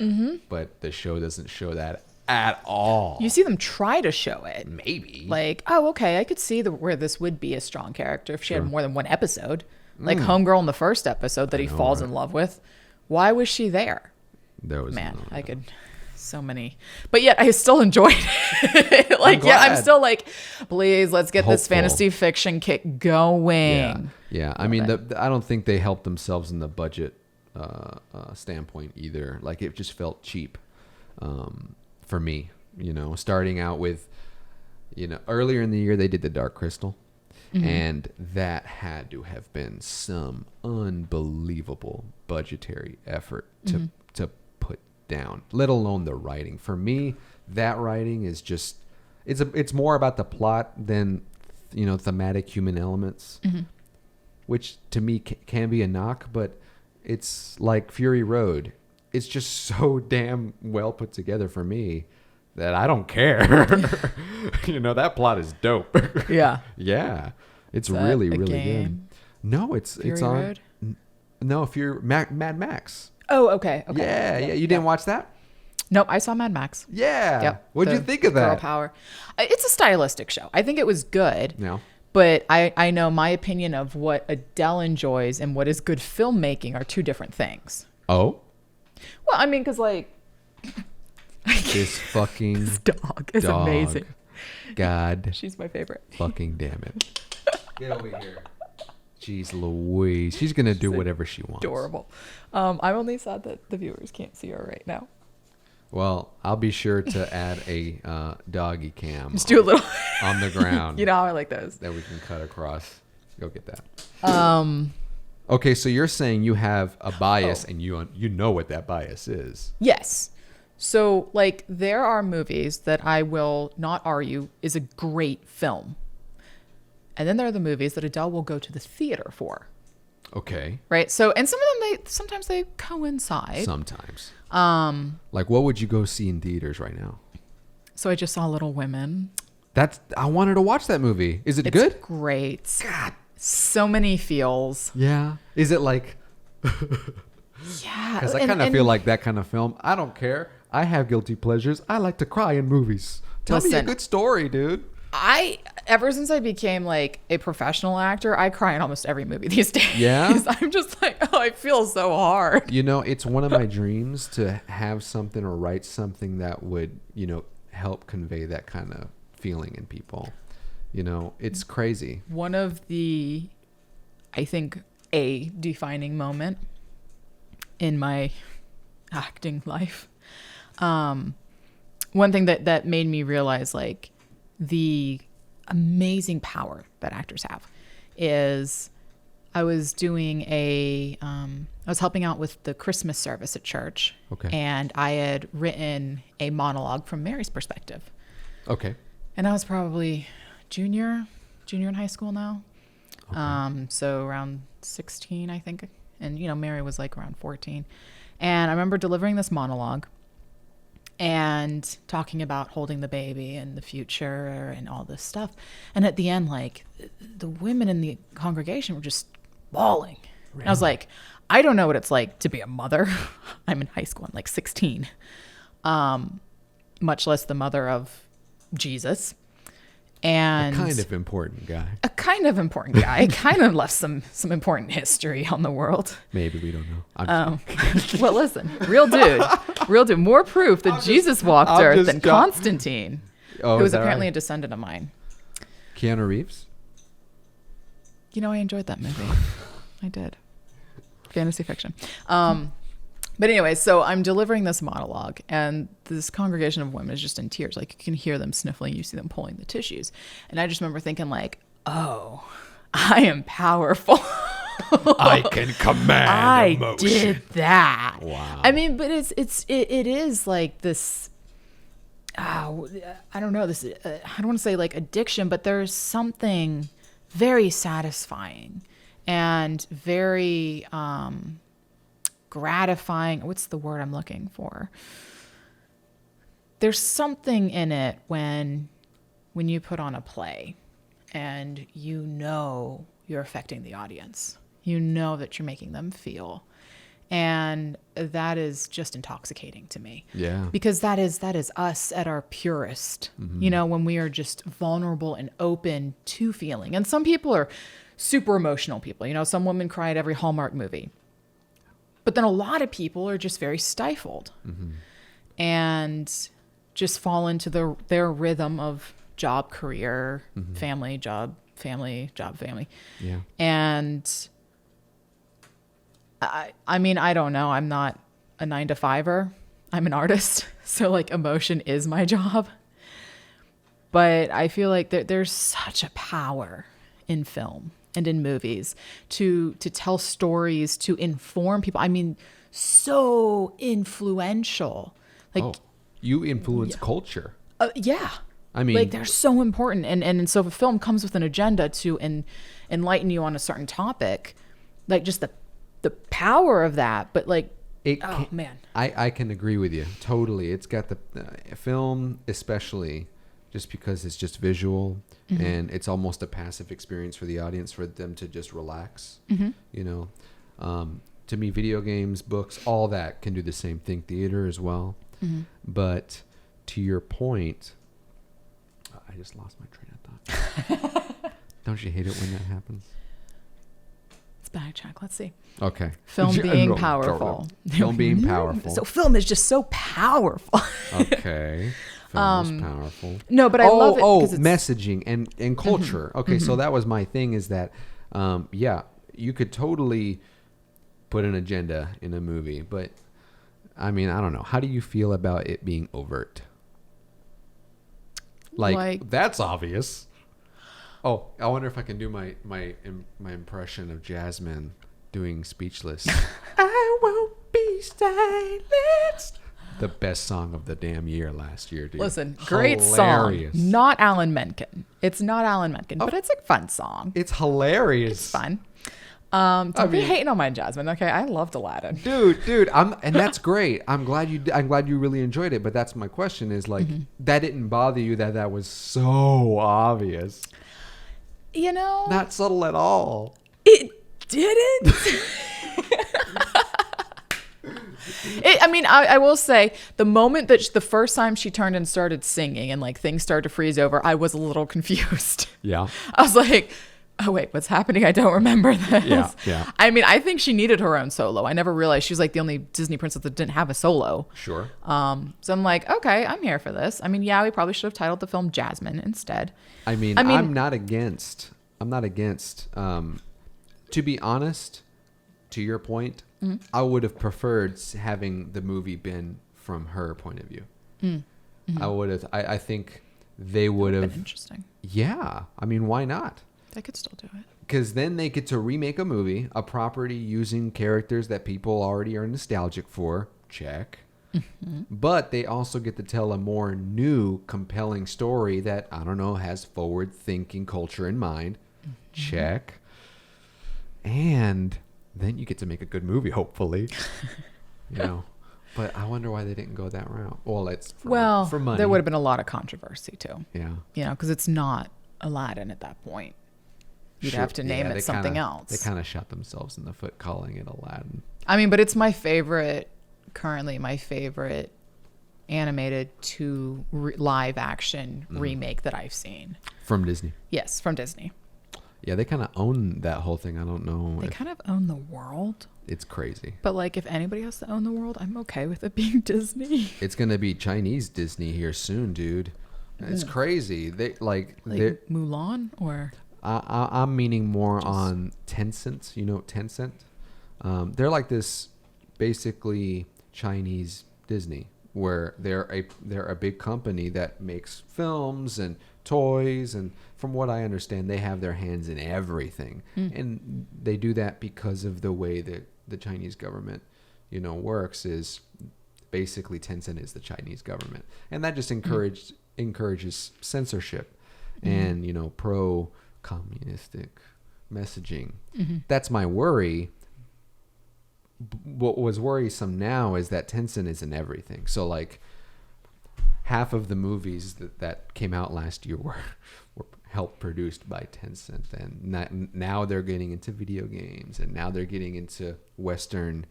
But the show doesn't show that at all. You see them try to show it. Maybe. Like, oh, okay, I could see where this would be a strong character if she had more than one episode. Like Homegirl in the first episode that he falls in love with. Why was she there? There was I could so many, but yet I still enjoyed it. Like, I'm still like, please, let's get this Hopeful. fantasy fiction kick going. Yeah. I mean, I don't think they helped themselves in the budget standpoint either. Like, it just felt cheap for me. Starting out with, earlier in the year they did the Dark Crystal. And that had to have been some unbelievable budgetary effort to put down, let alone the writing. For me, that writing is just it's more about the plot than thematic human elements, which to me can be a knock, but it's like Fury Road. It's just so damn well put together for me that I don't care. That plot is dope. Yeah. Yeah. It's Is that really, a really game? good. No, it's Fury on. Road? No, if you're Mad Max. Oh, okay. Yeah. You didn't watch that? Nope, I saw Mad Max. Yeah. Yep. What'd you The think of Girl that? Power. It's a stylistic show. I think it was good. No. But I know my opinion of what Adele enjoys and what is good filmmaking are two different things. Oh? Well, I mean, because like This fucking dog is dog. amazing. God She's my favorite. fucking damn it. Get over here. Jeez Louise. She's going to do whatever she wants. Adorable. I'm only sad that the viewers can't see her right now. Well, I'll be sure to add a doggy cam Just do a little. on the ground You know how I like those. that we can cut across. Go get that. Okay, so you're saying you have a bias and you know what that bias is. Yes. So like there are movies that I will not argue is a great film. And then there are the movies that Adele will go to the theater for. Okay. Right? So and some of them sometimes they coincide. Sometimes. Like, what would you go see in theaters right now? So I just saw Little Women. I wanted to watch that movie. Is it It's good? great. God. So many feels. Yeah. Is it like? Yeah. Because I kind of feel like that kind of film. I don't care. I have guilty pleasures. I like to cry in movies. Tell me a Listen. good story, dude. Ever since I became like a professional actor, I cry in almost every movie these days. Yeah? I'm just like, oh, I feel so hard. It's one of my dreams to have something or write something that would, help convey that kind of feeling in people. It's crazy. One of the, I think, a defining moment in my acting life. One thing that made me realize like the amazing power that actors have is I was doing I was helping out with the Christmas service at church. Okay. And I had written a monologue from Mary's perspective. Okay. And I was probably junior in high school now. Okay. So around 16, I think. And, Mary was like around 14. And I remember delivering this monologue and talking about holding the baby and the future and all this stuff. And at the end, like the women in the congregation were just bawling. Really? And I was like, I don't know what it's like to be a mother. I'm in high school. I'm like 16. much less the mother of Jesus. And A kind of important guy. a kind of important guy. Kind of left some important history on the world. Maybe, we don't know. I'm Well, listen, real dude. More proof that Jesus walked I'm Earth just than Constantine, Oh, who is was that apparently right? a descendant of mine. Keanu Reeves? You know, I enjoyed that movie. I did. Fantasy fiction. But anyway, so I'm delivering this monologue, and this congregation of women is just in tears. Like, you can hear them sniffling, you see them pulling the tissues. And I just remember thinking, like, oh, I am powerful. I can command I emotion. did that. Wow. I mean, but it is like this. I don't know. This I don't want to say like addiction, but there's something very satisfying and very gratifying. What's the word I'm looking for? There's something in it when you put on a play and you know you're affecting the audience. You know that you're making them feel. And that is just intoxicating to me. Yeah. Because that is us at our purest, you know, when we are just vulnerable and open to feeling. And some people are super emotional people. You know, some women cry at every Hallmark movie. But then a lot of people are just very stifled and just fall into their rhythm of job, career, family, job, family, job, family. Yeah. And I mean, I don't know. I'm not a 9-to-5er. I'm an artist. So like emotion is my job. But I feel like there's such a power in film and in movies to tell stories, to inform people. I mean, so influential. Like, you influence culture. yeah. I mean, like they're so important. And so if a film comes with an agenda to enlighten you on a certain topic, like just the power of that, but like, man. I can agree with you totally. It's got the film, especially just because it's just visual and it's almost a passive experience for the audience, for them to just relax. You know, to me, video games, books, all that can do the same thing. Theater as well. But to your point, I just lost my train of thought. Don't you hate it when that happens? Let's backtrack. Let's see. Okay. Film being powerful. Film being powerful. So film is just so powerful. Okay. Film is powerful. No, but I love it because it's messaging and culture. Okay, so that was my thing, is that, yeah, you could totally put an agenda in a movie, but I mean, I don't know. How do you feel about it being overt? Like that's obvious. Oh, I wonder if I can do my impression of Jasmine doing Speechless. I won't be silenced. The best song of the damn year last year, dude. Listen, great Hilarious. song. Not Alan Menken. It's not Alan Menken, but it's a fun song. It's hilarious. It's fun. Don't be hating on my Jasmine, okay? I loved Aladdin. Dude, and that's great. I'm glad you really enjoyed it, but that's my question is like that didn't bother you that was so obvious. You know, Not subtle at all. it didn't. I mean, I will say the moment that the first time she turned and started singing and like things started to freeze over, I was a little confused. Yeah. I was like, oh wait, what's happening? I don't remember this. Yeah. I mean, I think she needed her own solo. I never realized she was like the only Disney princess that didn't have a solo. Sure. So I'm like, okay, I'm here for this. I mean, yeah, we probably should have titled the film Jasmine instead. I mean, I'm not against. To be honest, to your point, I would have preferred having the movie been from her point of view. I would have. I think they would have. Interesting. Yeah. I mean, why not? They could still do it. Because then they get to remake a movie, a property using characters that people already are nostalgic for. Check. But they also get to tell a more new, compelling story that, I don't know, has forward-thinking culture in mind. Check. And then you get to make a good movie, hopefully. You know. But I wonder why they didn't go that route. Well, it's for money. There would have been a lot of controversy, too. Yeah. You know, because it's not Aladdin at that point. You'd have to name it something else. They kind of shot themselves in the foot calling it Aladdin. I mean, but it's my favorite, currently my favorite animated to live action remake that I've seen. From Disney. Yes, from Disney. Yeah, they kind of own that whole thing. I don't know. They kind of own the world. It's crazy. But like, if anybody has to own the world, I'm okay with it being Disney. It's gonna be Chinese Disney here soon, dude. It's crazy. They like Mulan, or I'm meaning more on Tencent. You know Tencent? They're like this basically Chinese Disney, where they're a big company that makes films and toys, and from what I understand, they have their hands in everything, and they do that because of the way that the Chinese government, works. Is basically Tencent is the Chinese government, and that just encourages censorship and pro-communistic messaging. That's my worry. What was worrisome now is that Tencent is in everything. So like half of the movies that came out last year were helped produced by Tencent, and now they're getting into video games, and now they're getting into Western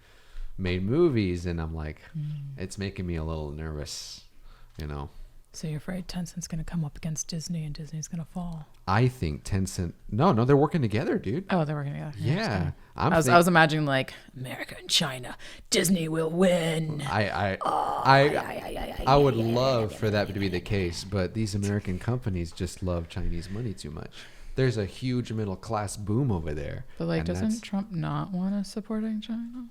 made movies, and I'm like, it's making me a little nervous, So you're afraid Tencent's going to come up against Disney and Disney's going to fall? I think Tencent. No, they're working together, dude. Oh, they're working together. Yeah, I was imagining like America and China, Disney will win. I would love for that to be the case, but these American companies just love Chinese money too much. There's a huge middle class boom over there. But like, doesn't Trump not want us supporting China?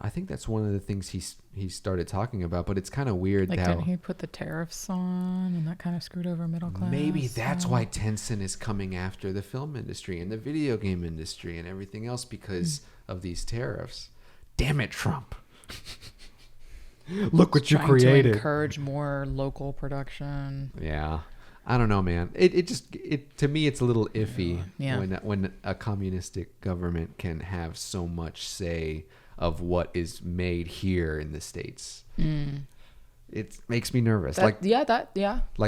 I think that's one of the things he started talking about, but it's kind of weird. Like, didn't he put the tariffs on, and that kind of screwed over middle class? Maybe that's why Tencent is coming after the film industry and the video game industry and everything else because of these tariffs. Damn it, Trump! Look what you created. To encourage more local production. Yeah. I don't know, man. It to me it's a little iffy when a communistic government can have so much say of what is made here in the States. It makes me nervous. Like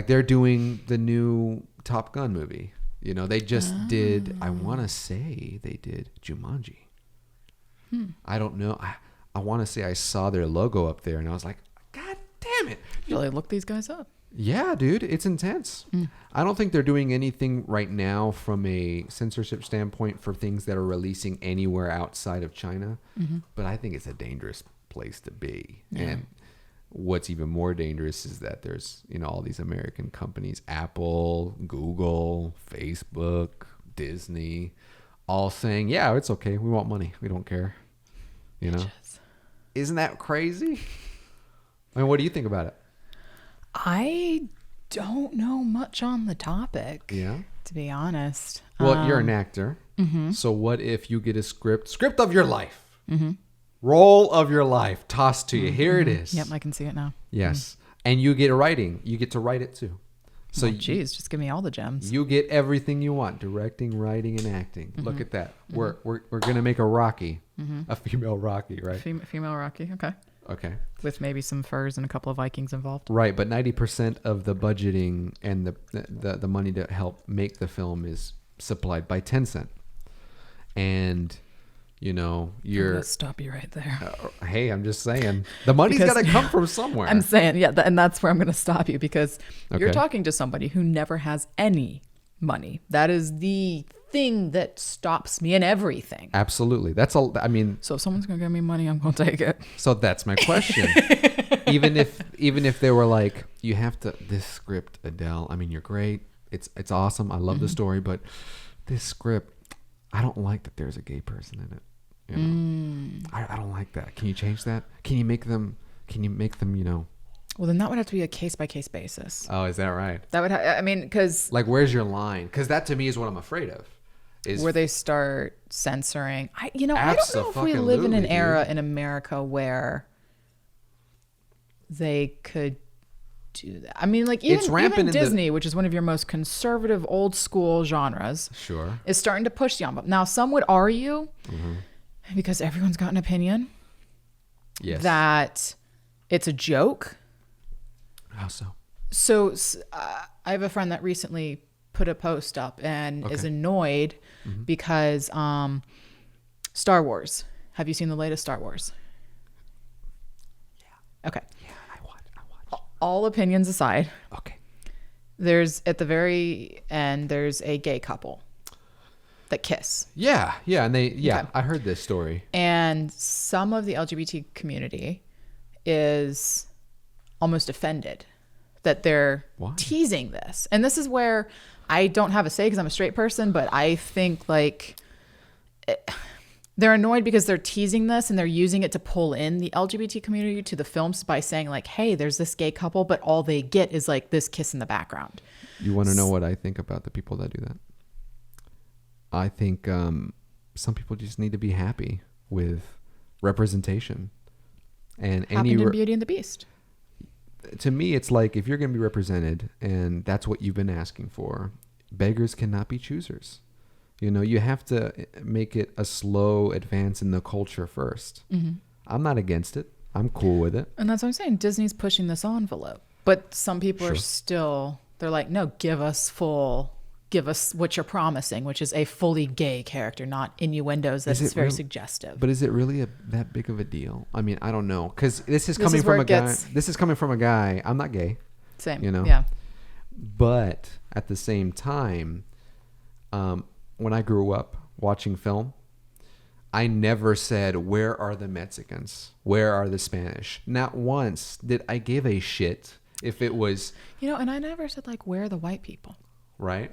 they're doing the new Top Gun movie. They just did. I want to say they did Jumanji. I don't know. I want to say I saw their logo up there, and I was like, God damn it! Really look these guys up. Yeah, dude, it's intense. I don't think they're doing anything right now from a censorship standpoint for things that are releasing anywhere outside of China. But I think it's a dangerous place to be. Yeah. And what's even more dangerous is that there's, all these American companies, Apple, Google, Facebook, Disney, all saying, yeah, it's okay. We want money. We don't care. Isn't that crazy? I mean, what do you think about it? I don't know much on the topic. Yeah. To be honest. Well, you're an actor. So what if you get a script of your life, role of your life tossed to you? Here it is. Yep, I can see it now. Yes. And you get writing. You get to write it too. So geez, just give me all the gems. You get everything you want: directing, writing, and acting. Look at that. We're gonna make a Rocky, a female Rocky, right? Female Rocky. Okay. With maybe some furs and a couple of Vikings involved. Right, but 90% of the budgeting and the money to help make the film is supplied by Tencent. And, you're... I'm going to stop you right there. Hey, I'm just saying. The money's got to come from somewhere. I'm saying, and that's where I'm going to stop you because you're talking to somebody who never has any money. That is the thing that stops me in everything. Absolutely. So if someone's gonna give me money, I'm gonna take it. So that's my question. even if they were like, you have to, this script, Adele, you're great, it's awesome, I love the story, but this script, I don't like that there's a gay person in it. I don't like that. Can you change that? Can you make them Well, then that would have to be a case-by-case basis. Oh, is that right? That would because... Like, where's your line? Because that, to me, is what I'm afraid of. Where they start censoring. I don't know if we live in an era in America where they could do that. Even Disney, which is one of your most conservative, old-school genres, sure, is starting to push the envelope. Now, some would argue, because everyone's got an opinion, that it's a joke. How so? So I have a friend that recently put a post up and is annoyed because Star Wars. Have you seen the latest Star Wars? Yeah. Okay. Yeah, all opinions aside, Okay. there's at the very end, there's a gay couple that kiss. Yeah, and Okay. I heard this story. And some of the LGBT community is almost offended that they're Why? teasing this. And this is where I don't have a say because I'm a straight person, but I think like they're annoyed because they're teasing this and they're using it to pull in the LGBT community to the films by saying like, hey, there's this gay couple, but all they get is like this kiss in the background. You want to know what I think about the people that do that? I think some people just need to be happy with representation. And Happened in Beauty and the Beast. to me, it's like if you're going to be represented and that's what you've been asking for, beggars cannot be choosers. You know, you have to make it a slow advance in the culture first. Mm-hmm. I'm not against it. I'm cool with it. And that's what I'm saying. Disney's pushing this envelope. But some people Sure. are still, they're like, no, give us what you're promising, which is a fully gay character, not innuendos that Is is it very real- suggestive. But is it really that big of a deal? I mean, I don't know. Because this is This coming is where from a it guy. gets- This is coming from a guy. I'm not gay. Same. you know? Yeah. But at the same time, when I grew up watching film, I never said, where are the Mexicans? Where are the Spanish? Not once did I give a shit if it was, You know, and I never said like, where are the white people? right?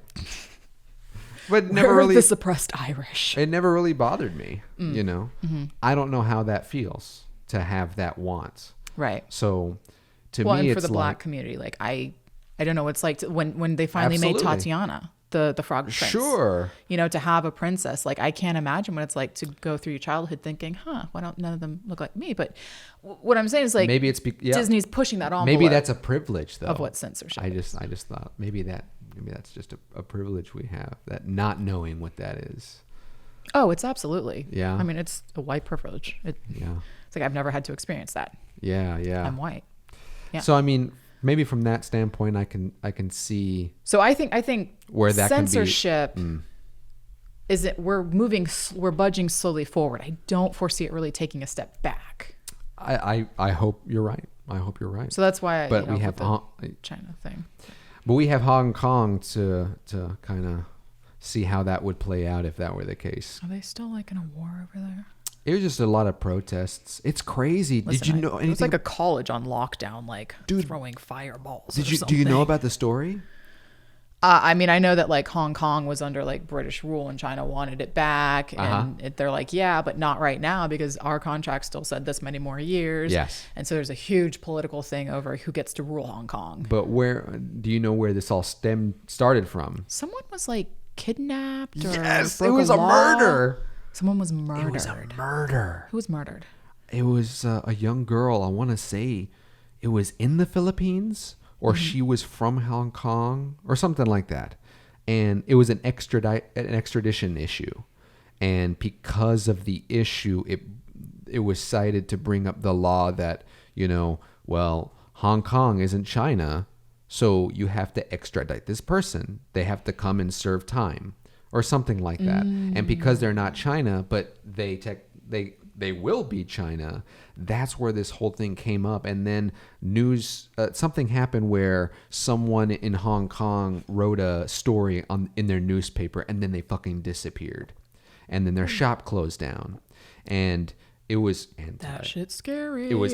But Where never are really, the suppressed Irish? it never really bothered me, you know? Mm-hmm. I don't know how that feels to have that want. Right. So to Well, me, and for it's the black like, community, like I don't know what it's like when they finally made Absolutely. Tatiana the frog prince. sure. You know, to have a princess, like I can't imagine what it's like to go through your childhood thinking, why don't none of them look like me? But what I'm saying is like Maybe it's, Disney's pushing that envelope. maybe that's a privilege though. of what censorship I is. just thought maybe that's just a privilege we have, that not knowing what that is. Oh, it's absolutely. Yeah. I mean, it's a white privilege. Yeah. It's like I've never had to experience that. Yeah. I'm white. Yeah. So I mean, maybe from that standpoint, I can see So I think where that can be- censorship is that we're budging slowly forward. I don't foresee it really taking a step back. I hope you're right. I hope you're right. So that's why But you know, we have with the China thing. But we have Hong Kong to kind of see how that would play out if that were the case. Are they still like in a war over there? It was just a lot of protests. It's crazy. Did you know anything? It was like a college on lockdown, like Dude, throwing fireballs. do you know about the story? I mean, I know that like Hong Kong was under like British rule and China wanted it back, Uh-huh. and they're like, yeah, but not right now because our contract still said this many more years. Yes. And so there's a huge political thing over who gets to rule Hong Kong. But where do you know where this all started from? Someone was like kidnapped. Or Yes, it broke was a law. murder. Someone was murdered. It was a murder. Who was murdered? It was a young girl. I want to say it was in the Philippines, or she was from Hong Kong or something like that. And it was an extradition issue. And because of the issue, it was cited to bring up the law that, you know, well, Hong Kong isn't China, so you have to extradite this person. They have to come and serve time or something like that. And because they're not China, but they will be China, that's where this whole thing came up. And then something happened where someone in Hong Kong wrote a story in their newspaper, and then they fucking disappeared, and then their shop closed down, and it was That shit's scary. it was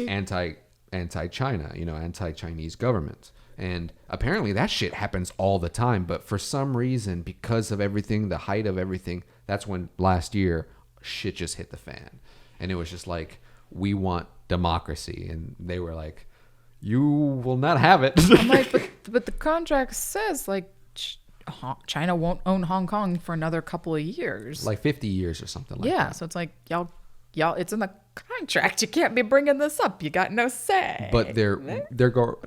anti-China, you know, anti-Chinese government. And apparently that shit happens all the time. But for some reason, because of everything, the height of everything, that's when last year shit just hit the fan. And it was just like, we want democracy. And they were like, you will not have it. I'm like, but the contract says like China won't own Hong Kong for another couple of years. Like 50 years or something like yeah, that. so it's like y'all, it's in the contract. You can't be bringing this up. You got no say. But they're But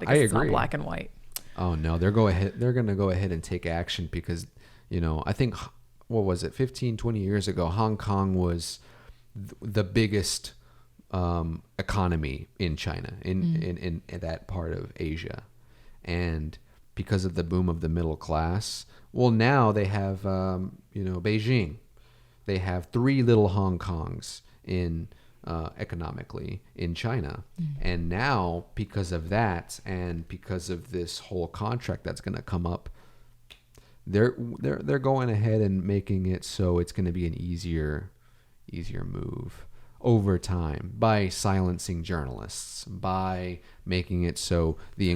I guess it's not agree. black and white. Oh no, they're going to go ahead and take action because, you know, I think, what was it, 15, 20 years ago, Hong Kong was the biggest economy in China, in that part of Asia. And because of the boom of the middle class, well, now they have, Beijing. They have 3 little Hong Kongs in economically in China. And now, because of that, and because of this whole contract that's going to come up, they're going ahead and making it so it's going to be an easier move over time by silencing journalists, by making it so the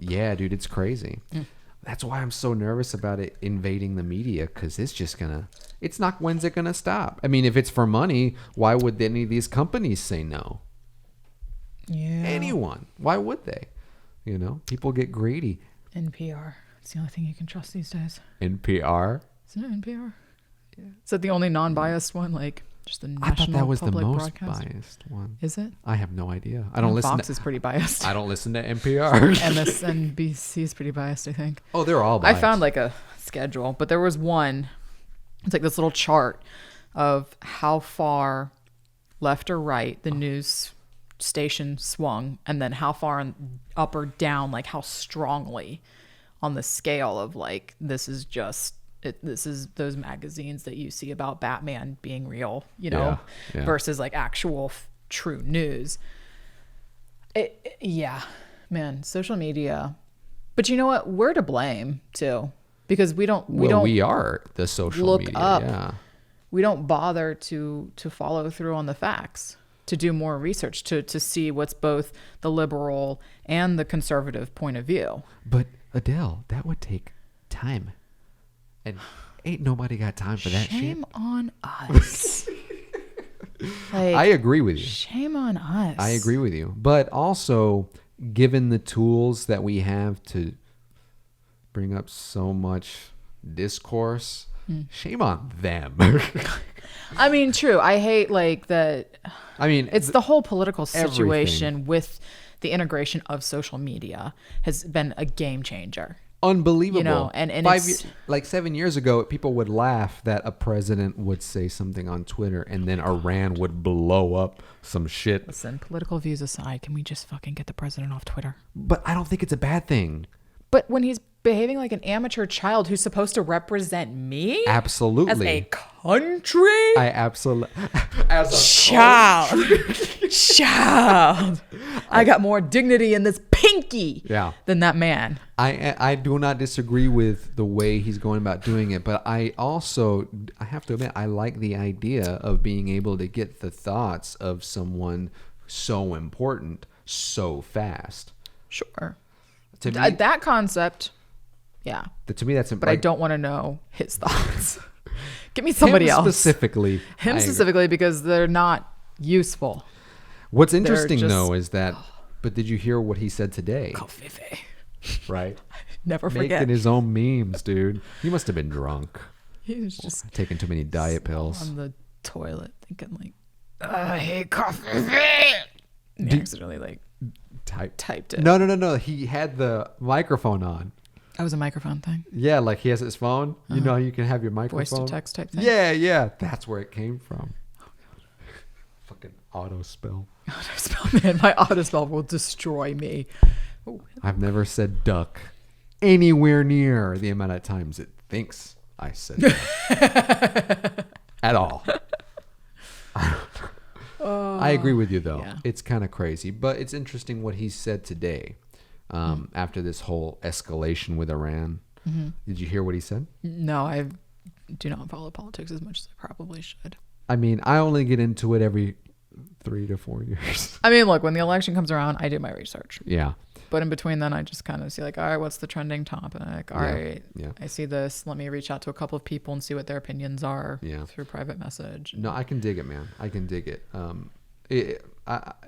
yeah, dude, it's crazy. That's why I'm so nervous about it invading the media, because when's it gonna stop? I mean, if it's for money, why would any of these companies say no? Yeah. Anyone? Why would they? People get greedy. NPR. It's the only thing you can trust these days. NPR? Isn't it NPR? Yeah. Is that the only non-biased one? Like, just the national I thought that was the most broadcast? biased one. Is it? I have no idea. I don't listen. Fox is pretty biased. I don't listen to NPR. MSNBC is pretty biased, I think. Oh, they're all biased. I found like a schedule, but there was one. It's like this little chart of how far left or right the news station swung, and then how far up or down, like how strongly on the scale of like this is those magazines that you see about Batman being real, versus like actual true news. Yeah, man, social media. But you know what? We're to blame too, because we are the social look media. Up. Yeah. We don't bother to follow through on the facts, to do more research, to see what's both the liberal and the conservative point of view. But Adele, that would take time. And ain't nobody got time for that shit. Shame on us. I agree with you. Shame on us. I agree with you. But also, given the tools that we have to bring up so much discourse, shame on them. I mean, true. I hate like that. I mean, it's the whole political situation everything. with the integration of social media has been a game changer. Unbelievable. And 7 years ago, people would laugh that a president would say something on Twitter and then Iran would blow up some shit. Listen, political views aside, can we just fucking get the president off Twitter? But I don't think it's a bad thing. But when he's behaving like an amateur child who's supposed to represent me, absolutely, as a country, I absolutely, as a child, I got more dignity in this pinky than that man. I do not disagree with the way he's going about doing it, but I have to admit, I like the idea of being able to get the thoughts of someone so important so fast. Sure. To me, that concept, yeah. To me, that's but I don't want to know his thoughts. Give me somebody else. Specifically. Him specifically, because they're not useful. What's interesting though is that. But did you hear what he said today? Coffee. Right. Never forget. Making his own memes, dude. He must have been drunk. He was just taking too many diet pills on the toilet, thinking like, "I hate coffee." He accidentally like typed it. No. He had the microphone on. That was a microphone thing. Yeah, like he has his phone. You know, you can have your microphone. Voice to text type thing. Yeah. That's where it came from. Fucking auto spell. Man, my auto spell will destroy me. Ooh. I've never said duck anywhere near the amount of times it thinks I said duck. At all. I agree with you though. Yeah. It's kind of crazy, but it's interesting what he said today after this whole escalation with Iran. Mm-hmm. Did you hear what he said? No, I do not follow politics as much as I probably should. I mean, I only get into it every 3 to 4 years. I mean, look, when the election comes around, I do my research. Yeah. But in between then, I just kind of see like, all right, what's the trending topic? All right, I see this. Let me reach out to a couple of people and see what their opinions are through private message. No, I can dig it, man. I can dig it.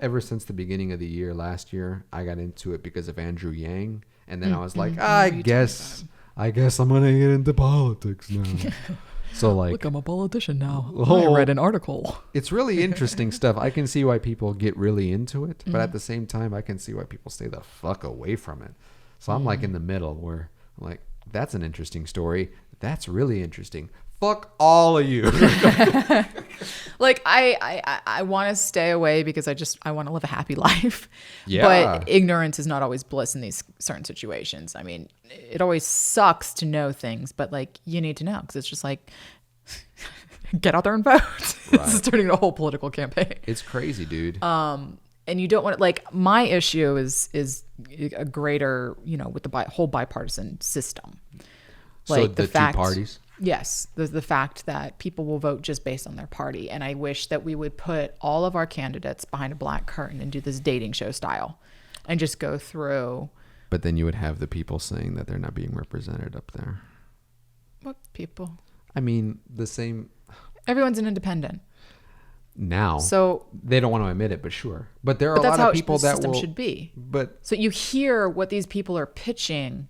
Ever since the beginning of the year, last year, I got into it because of Andrew Yang. And then I was like, I guess I'm going to get into politics now. So like, look, I'm a politician now. I read an article. It's really interesting stuff. I can see why people get really into it, but at the same time, I can see why people stay the fuck away from it. So I'm like in the middle where I'm like, that's an interesting story. That's really interesting. Fuck all of you. Like I want to stay away because I want to live a happy life. Yeah. But ignorance is not always bliss in these certain situations. I mean, it always sucks to know things, but like you need to know because it's just like get out there and vote. Right. This is turning into a whole political campaign. It's crazy, dude. And you don't want to, like, my issue is a greater, with the whole bipartisan system. So Like the two parties? Yes. The fact that people will vote just based on their party. And I wish that we would put all of our candidates behind a black curtain and do this dating show style and just go through. But then you would have the people saying that they're not being represented up there. What people? I mean, the same. Everyone's an independent. Now. So they don't want to admit it, but sure. But there are a that's lot how of people the that system will. should be. But so you hear what these people are pitching,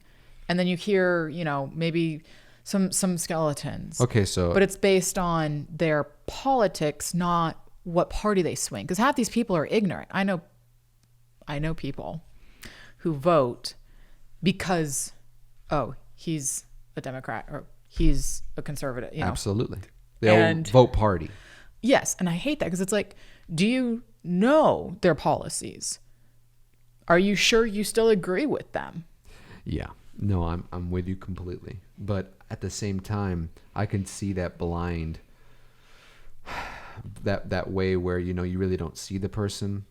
and then you hear, maybe some skeletons. Okay, so. But it's based on their politics, not what party they swing. Because half these people are ignorant. I know people who vote because, he's a Democrat or he's a conservative. Absolutely. They'll And- vote party. Yes, and I hate that because it's like, do you know their policies? Are you sure you still agree with them? Yeah. No, I'm with you completely. But at the same time, I can see that blind, that way where, you really don't see the person.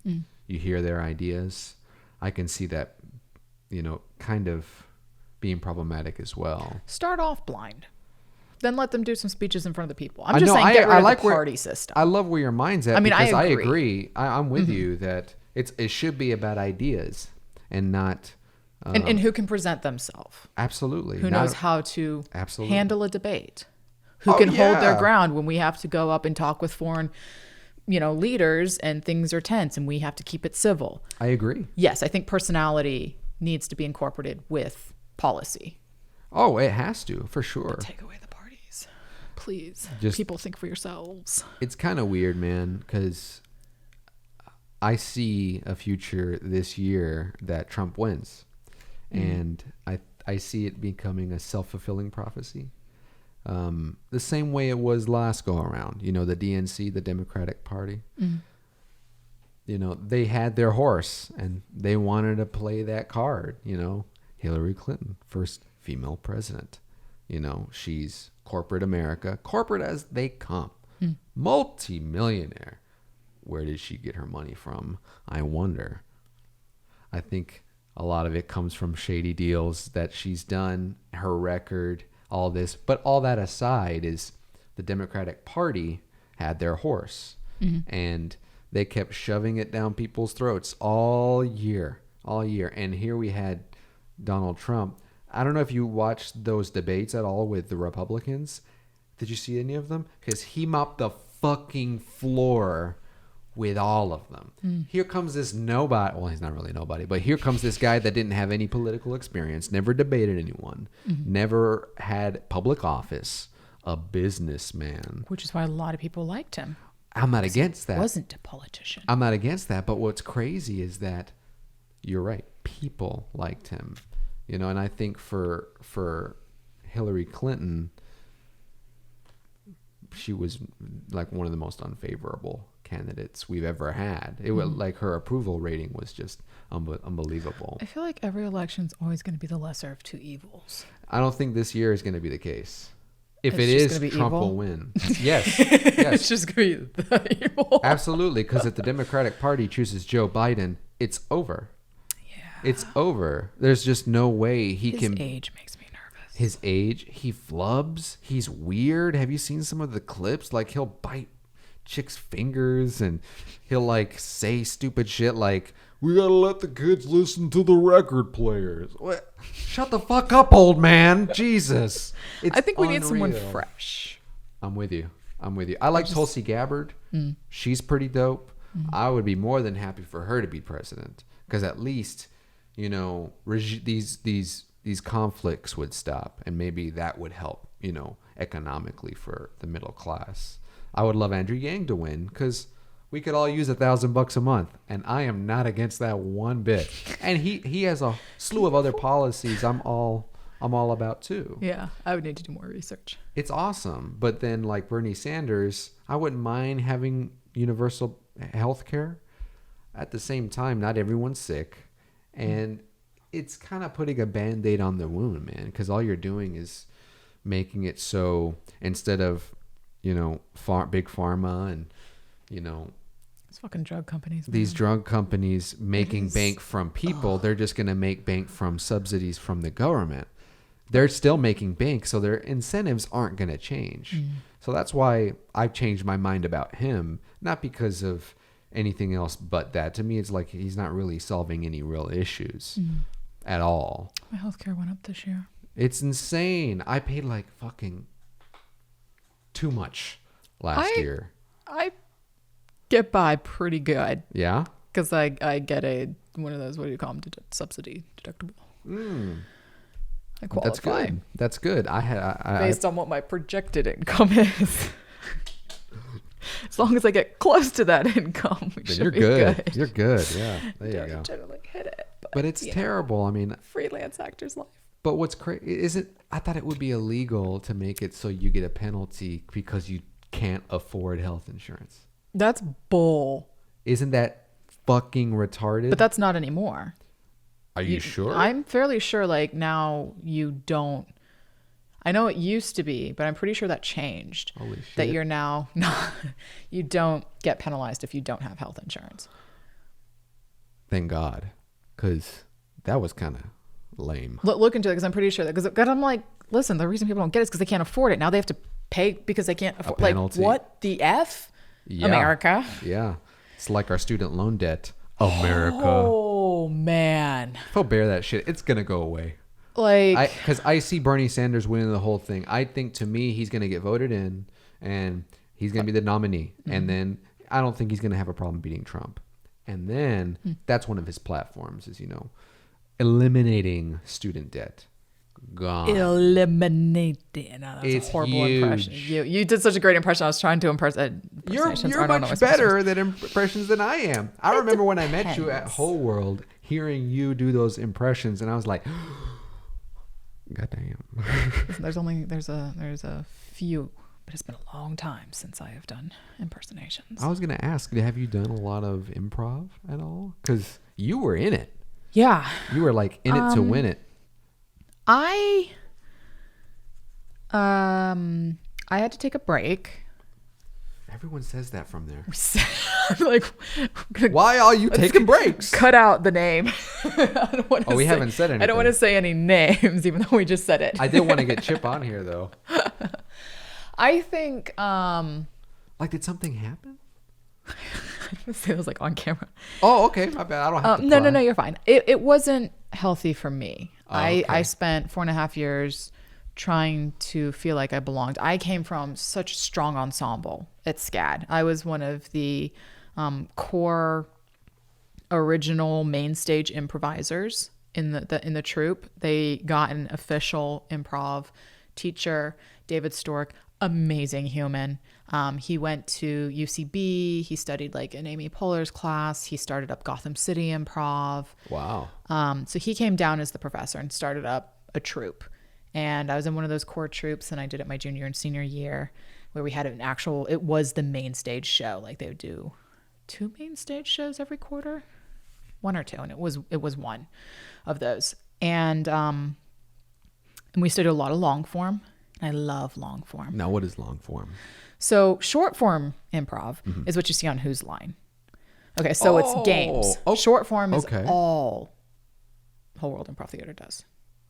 You hear their ideas. I can see that, kind of being problematic as well. Start off blind. Then let them do some speeches in front of the people. I'm just saying, get rid I of like the party system. I love where your mind's at. I mean, I because agree. I'm with you that it should be about ideas and not. And who can present themselves? Absolutely. Who knows how to Absolutely. handle a debate? Who can hold their yeah. ground when we have to go up and talk with foreign, leaders and things are tense and we have to keep it civil? I agree. Yes, I think personality needs to be incorporated with policy. Oh, it has to, for sure. Take away the parties, please. Just- People, think for yourselves. It's kind of weird, man, because I see a future this year that Trump wins. And I see it becoming a self-fulfilling prophecy. The same way it was last go around. The DNC, the Democratic Party. They had their horse and they wanted to play that card. Hillary Clinton, first female president. She's corporate America, corporate as they come. Multi-millionaire. Where did she get her money from? I wonder. I think a lot of it comes from shady deals that she's done, her record, all this. But all that aside is the Democratic Party had their horse. And they kept shoving it down people's throats all year. And here we had Donald Trump. I don't know if you watched those debates at all with the Republicans. Did you see any of them? Because he mopped the fucking floor with all of them. Here comes this nobody. Well, he's not really nobody, but here comes this guy that didn't have any political experience, never debated anyone, never had public office, a businessman. Which is why a lot of people liked him. I'm not against that. Wasn't a politician. I'm not against that. But what's crazy is that you're right. People liked him, and I think for Hillary Clinton, she was like one of the most unfavorable candidates we've ever had. It was like her approval rating was just unbelievable. I feel like every election's always going to be the lesser of two evils. I don't think this year is going to be the case. If It's it just is, gonna be Trump evil? will win. Yes. It's Yes. just going to be the evil. Absolutely. Because if the Democratic Party chooses Joe Biden, it's over. Yeah. It's over. There's just no way he His can. age makes me nervous. His age, he flubs. He's weird. Have you seen some of the clips? Like he'll bite chicks' fingers and he'll like say stupid shit like, "We gotta let the kids listen to the record players." What? Shut the fuck up, old man. Jesus. It's I think we need someone unreal. fresh. I'm with you. I like Tulsi Gabbard. She's pretty dope. I would be more than happy for her to be president because at least, these conflicts would stop and maybe that would help, economically for the middle class. I would love Andrew Yang to win because we could all use $1,000 a month, and I am not against that one bit. And he has a slew of other policies I'm all about too. Yeah, I would need to do more research. It's awesome. But then like Bernie Sanders, I wouldn't mind having universal health care. At the same time, not everyone's sick. And it's kind of putting a Band-Aid on the wound, man, because all you're doing is making it so instead of, big pharma and, It's fucking drug companies. these man. drug companies making is- bank from people. They're just going to make bank from subsidies from the government. They're still making bank, so their incentives aren't going to change. So that's why I've changed my mind about him, not because of anything else but that. To me, it's like he's not really solving any real issues at all. My healthcare went up this year. It's insane. I paid like fucking too much last year. I get by pretty good Yeah? because I get one of those, what do you call them, subsidy deductible. I qualify. That's good. That's good. I Based on what my projected income is. As long as I get close to that income, we then should you're be good. good. You're good. Yeah. There you Don't go. generally hit it. But it's terrible. I mean, Freelance actor's life. but what's crazy isn't, I thought it would be illegal to make it so you get a penalty because you can't afford health insurance. That's bull. Isn't that fucking retarded? But that's not anymore. Are you sure? I'm fairly sure like now you don't. I know it used to be, but I'm pretty sure that changed. Holy shit. That you're now not, you don't get penalized if you don't have health insurance. Thank God. Because that was kind of lame. Look into it because I'm pretty sure that because I'm like, listen, the reason people don't get it is because they can't afford it. Now they have to pay because they can't afford. Like penalty. what the F? Yeah. America. Yeah. It's like our student loan debt. America. Oh man. If I'll bear that shit, it's going to go away. Like Because I see Bernie Sanders winning the whole thing. I think to me, he's going to get voted in and he's going to be the nominee. And then I don't think he's going to have a problem beating Trump. And then that's one of his platforms is, eliminating student debt. Gone. eliminating. No, that's It's a horrible huge. impression. You did such a great impression. I was trying to You're much better than impressions than I am. I remember when I met you at depends. Whole World, hearing you do those impressions, and I was like, "God damn!" There's a few, but it's been a long time since I have done impersonations. I was gonna ask, have you done a lot of improv at all? Because you were in it. Yeah, You were like in it to win it. I had to take a break. Everyone says that from there. I'm like, Why are you taking breaks? cut out the name. I don't want to Oh, we haven't said I don't want anything. to say any names, even though we just said it. I did want to get Chip on here though. I think Like, did something happen? say this like on camera. Oh, okay. My bad. I don't have to. No, pry. you're fine. It wasn't healthy for me. okay. I spent 4.5 years trying to feel like I belonged. I came from such a strong ensemble at SCAD. I was one of the core original main stage improvisers in the troupe. They got an official improv teacher, David Stork, amazing human. He went to UCB. He studied like in Amy Poehler's class. He started up Gotham City Improv. Wow. So he came down as the professor and started up a troupe. And I was in one of those core troupes, and I did it my junior and senior year, where we had it was the main stage show. Like they would do 2 main stage shows every quarter, 1 or 2, and it was one of those. And we studied a lot of long form. I love long form. Now, what is long form? So short form improv is what you see on Who's Line. Okay, so it's games. Oh, Short form is okay. all Whole World Improv Theater does.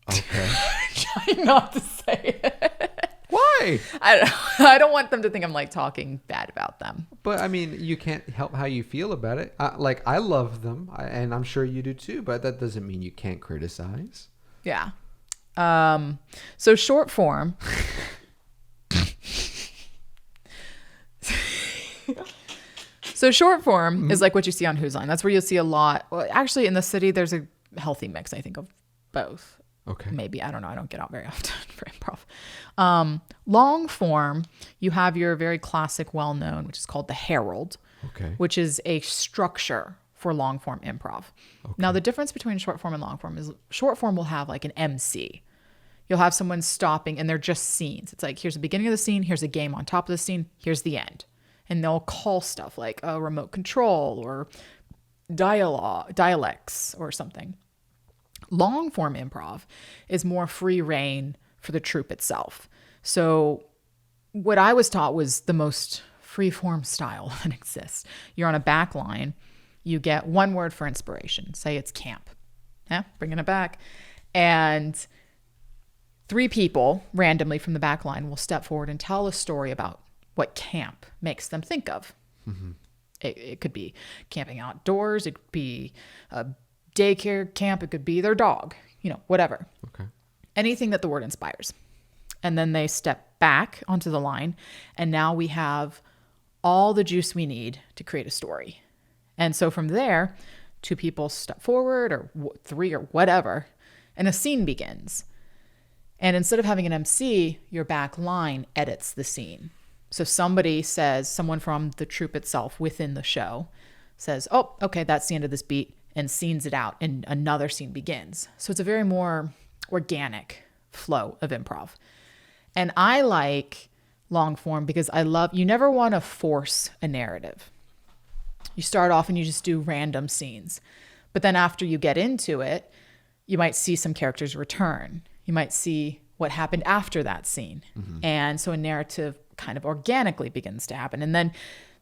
Okay. Trying not to say it. Why? I don't want them to think I'm like talking bad about them. But I mean, you can't help how you feel about it. Like, I love them, and I'm sure you do too. But that doesn't mean you can't criticize. Yeah. So short form. So short form is like what you see on Who's Line. That's where you'll see a lot. Well, actually, in the city, there's a healthy mix, I think, of both. Okay. Maybe. I don't know. I don't get out very often for improv. Long form, you have your very classic, well-known, which is called the Herald, Okay. which is a structure for long form improv. Now, the difference between short form and long form is short form will have like an MC. You'll have someone stopping and they're just scenes. It's like, here's the beginning of the scene, here's a game on top of the scene, here's the end. And they'll call stuff like a remote control or dialects or something. Long form improv is more free reign for the troupe itself. So what I was taught was the most free-form style that exists. You're on a back line. You get one word for inspiration. Say it's camp. Yeah, bringing it back. And 3 people randomly from the back line will step forward and tell a story about what camp makes them think of. Mm-hmm. It could be camping outdoors. It could be a daycare camp. It could be their dog, whatever. Okay. Anything that the word inspires. And then they step back onto the line. And now we have all the juice we need to create a story. And so from there, 2 people step forward or 3 or whatever, and a scene begins. And instead of having an MC, your back line edits the scene. So someone from the troupe itself within the show says, oh, okay, that's the end of this beat, and scenes it out, and another scene begins. So it's a very more organic flow of improv. And I like long form because you never want to force a narrative. You start off and you just do random scenes. But then after you get into it, you might see some characters return. You might see what happened after that scene. Mm-hmm. And so a narrative kind of organically begins to happen. And then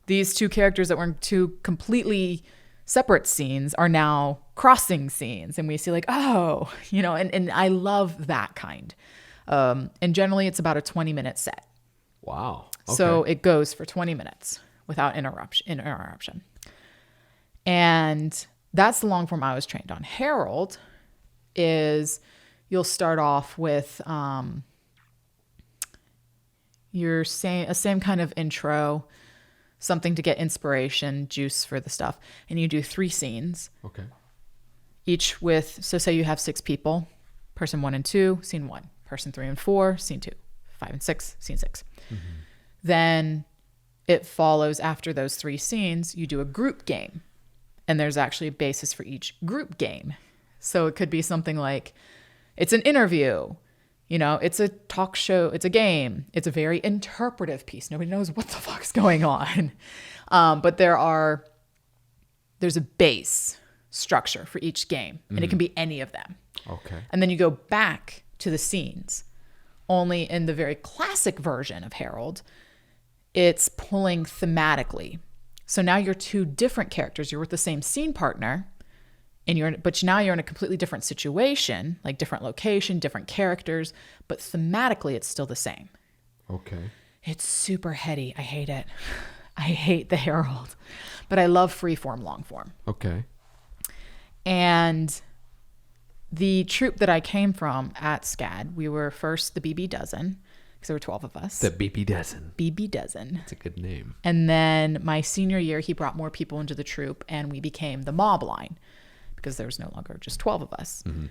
these 2 characters that were in 2 completely separate scenes are now crossing scenes. And we see and I love that kind. And generally it's about a 20-minute set. Wow. Okay. So it goes for 20 minutes without interruption. And that's the long form I was trained on. Herald is you'll start off with your same kind of intro, something to get inspiration, juice for the stuff. And you do 3 scenes. Okay. Each so say you have 6 people, person 1 and 2, scene 1, person 3 and 4, scene 2, 5 and 6, scene 6. Mm-hmm. Then it follows after those 3 scenes, you do a group game. And there's actually a basis for each group game. So it could be something like, it's an interview, it's a talk show, it's a game. It's a very interpretive piece. Nobody knows what the fuck's going on. But there's a base structure for each game, and it can be any of them. Okay. And then you go back to the scenes. Only in the very classic version of Herald, it's pulling thematically. So now you're 2 different characters. You're with the same scene partner, but now you're in a completely different situation, like different location, different characters, but thematically it's still the same. Okay. It's super heady. I hate it. I hate the Herald, but I love freeform, long form. Okay. And the troupe that I came from at SCAD, we were first the BB Dozen, because there were 12 of us. The BB Dozen. BB Dozen. That's a good name. And then my senior year, he brought more people into the troupe, and we became the mob line, because there was no longer just 12 of us. Mm-hmm.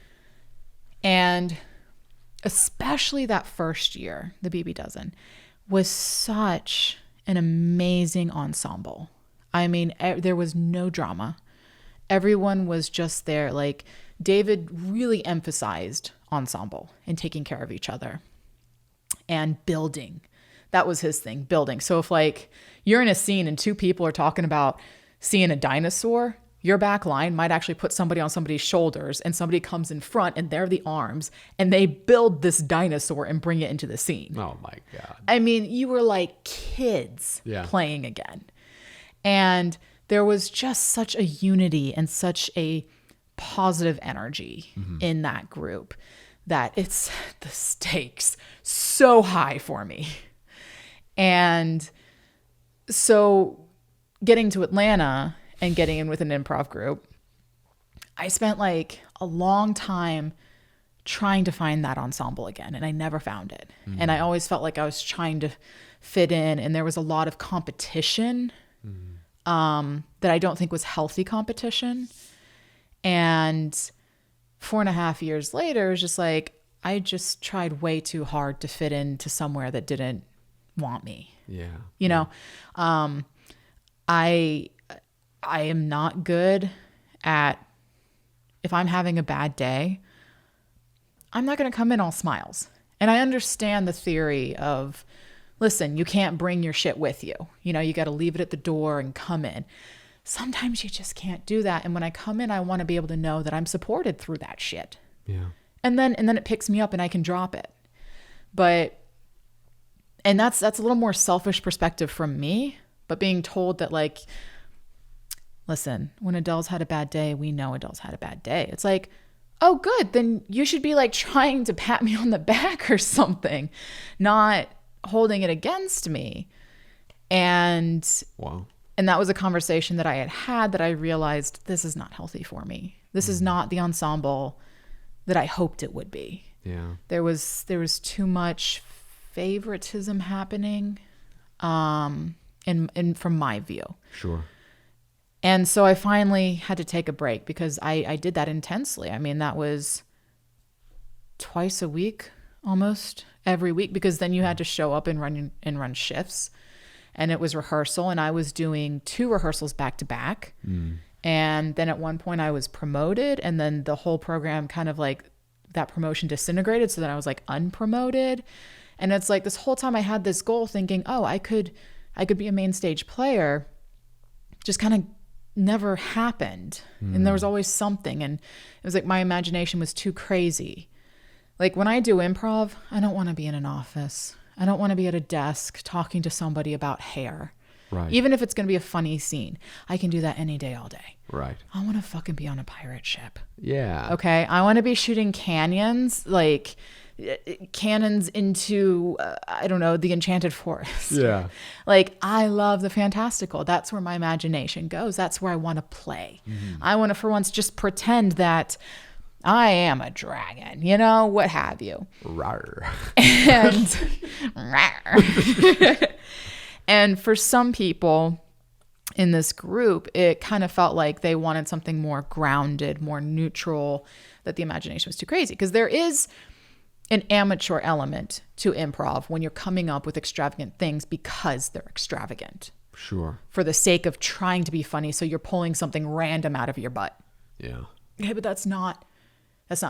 And especially that first year, the BB Dozen, was such an amazing ensemble. I mean, there was no drama. Everyone was just there. Like, David really emphasized ensemble and taking care of each other and building. That was his thing, building. So if you're in a scene and 2 people are talking about seeing a dinosaur, your back line might actually put somebody on somebody's shoulders, and somebody comes in front and they're the arms, and they build this dinosaur and bring it into the scene. Oh my God. I mean, you were like kids playing again. And there was just such a unity and such a positive energy in that group that it's the stakes so high for me. And so getting to Atlanta and getting in with an improv group, I spent a long time trying to find that ensemble again, and I never found it. Mm-hmm. And I always felt like I was trying to fit in, and there was a lot of competition that I don't think was healthy competition. And 4.5 years later, it was just I just tried way too hard to fit into somewhere that didn't want me. Yeah. I am not good at, if I'm having a bad day, I'm not going to come in all smiles. And I understand the theory of, listen, you can't bring your shit with you. You got to leave it at the door and come in. Sometimes you just can't do that. And when I come in, I want to be able to know that I'm supported through that shit. Yeah. And then it picks me up and I can drop it. But And that's a little more selfish perspective from me, but being told that like, listen, when Adelle's had a bad day, we know Adelle's had a bad day. It's like, oh, good. Then you should be like trying to pat me on the back or something, not holding it against me. And Wow. And that was a conversation that I had that I realized this is not healthy for me. This is not the ensemble that I hoped it would be. Yeah. There was too much favoritism happening, in from my view. Sure. And so I finally had to take a break because I did that intensely. I mean, that was twice a week, almost every week, because then you had to show up and run shifts, and it was rehearsal, and I was doing 2 rehearsals back to back. And then at one point I was promoted, and then the whole program kind of like that promotion disintegrated. So then I was like unpromoted. And it's like this whole time I had this goal thinking, oh, I could be a main stage player. Just kind of never happened. And there was always something. And it was like my imagination was too crazy. Like when I do improv, I don't want to be in an office. I don't want to be at a desk talking to somebody about hair. Right. Even if it's going to be a funny scene. I can do that any day, all day. Right. I want to fucking be on a pirate ship. Yeah. Okay. I want to be shooting cannons, like cannons into, I don't know, the Enchanted Forest. Yeah. Like, I love the fantastical. That's where my imagination goes. That's where I want to play. I want to, for once, just pretend that I am a dragon, you know, what have you. Rawr. And, and for some people in this group, it kind of felt like they wanted something more grounded, more neutral, that the imagination was too crazy. Because there is an amateur element to improv when you're coming up with extravagant things because they're extravagant. Sure. For the sake of trying to be funny, so you're pulling something random out of your butt. Yeah. Okay, but that's not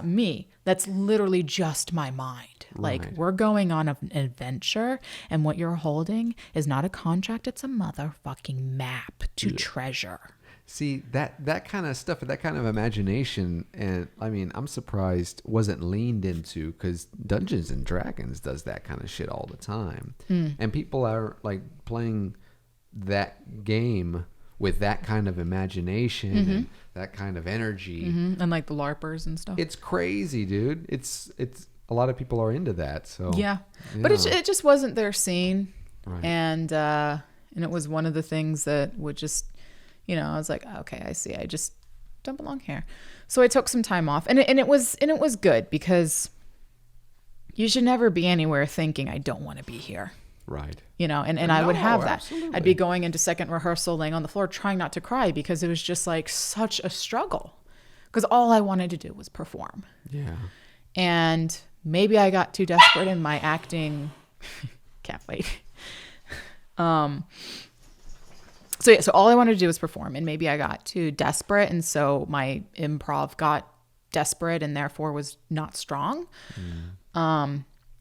me. That's literally just my mind. Like, Right. we're going on an adventure, and what you're holding is not a contract, it's a motherfucking map to treasure. See, that kind of stuff, that kind of imagination, and I mean, I'm surprised wasn't leaned into, because Dungeons and Dragons does that kind of shit all the time. And people are like playing that game with that kind of imagination and that kind of energy. And like the LARPers and stuff. It's crazy, dude. It's a lot of people are into that. So Yeah. But it just wasn't their scene. Right. And it was one of the things that would just, you know, I was like, okay, I see. I just don't belong here. So I took some time off, and it was good, because you should never be anywhere thinking I don't want to be here. Right. You know, and I would have that. Absolutely. I'd be going into second rehearsal, laying on the floor, trying not to cry, because it was just like such a struggle, because all I wanted to do was perform. Yeah. And maybe I got too desperate in my acting. Can't wait. So all I wanted to do was perform, and maybe I got too desperate, and so my improv got desperate and therefore was not strong. I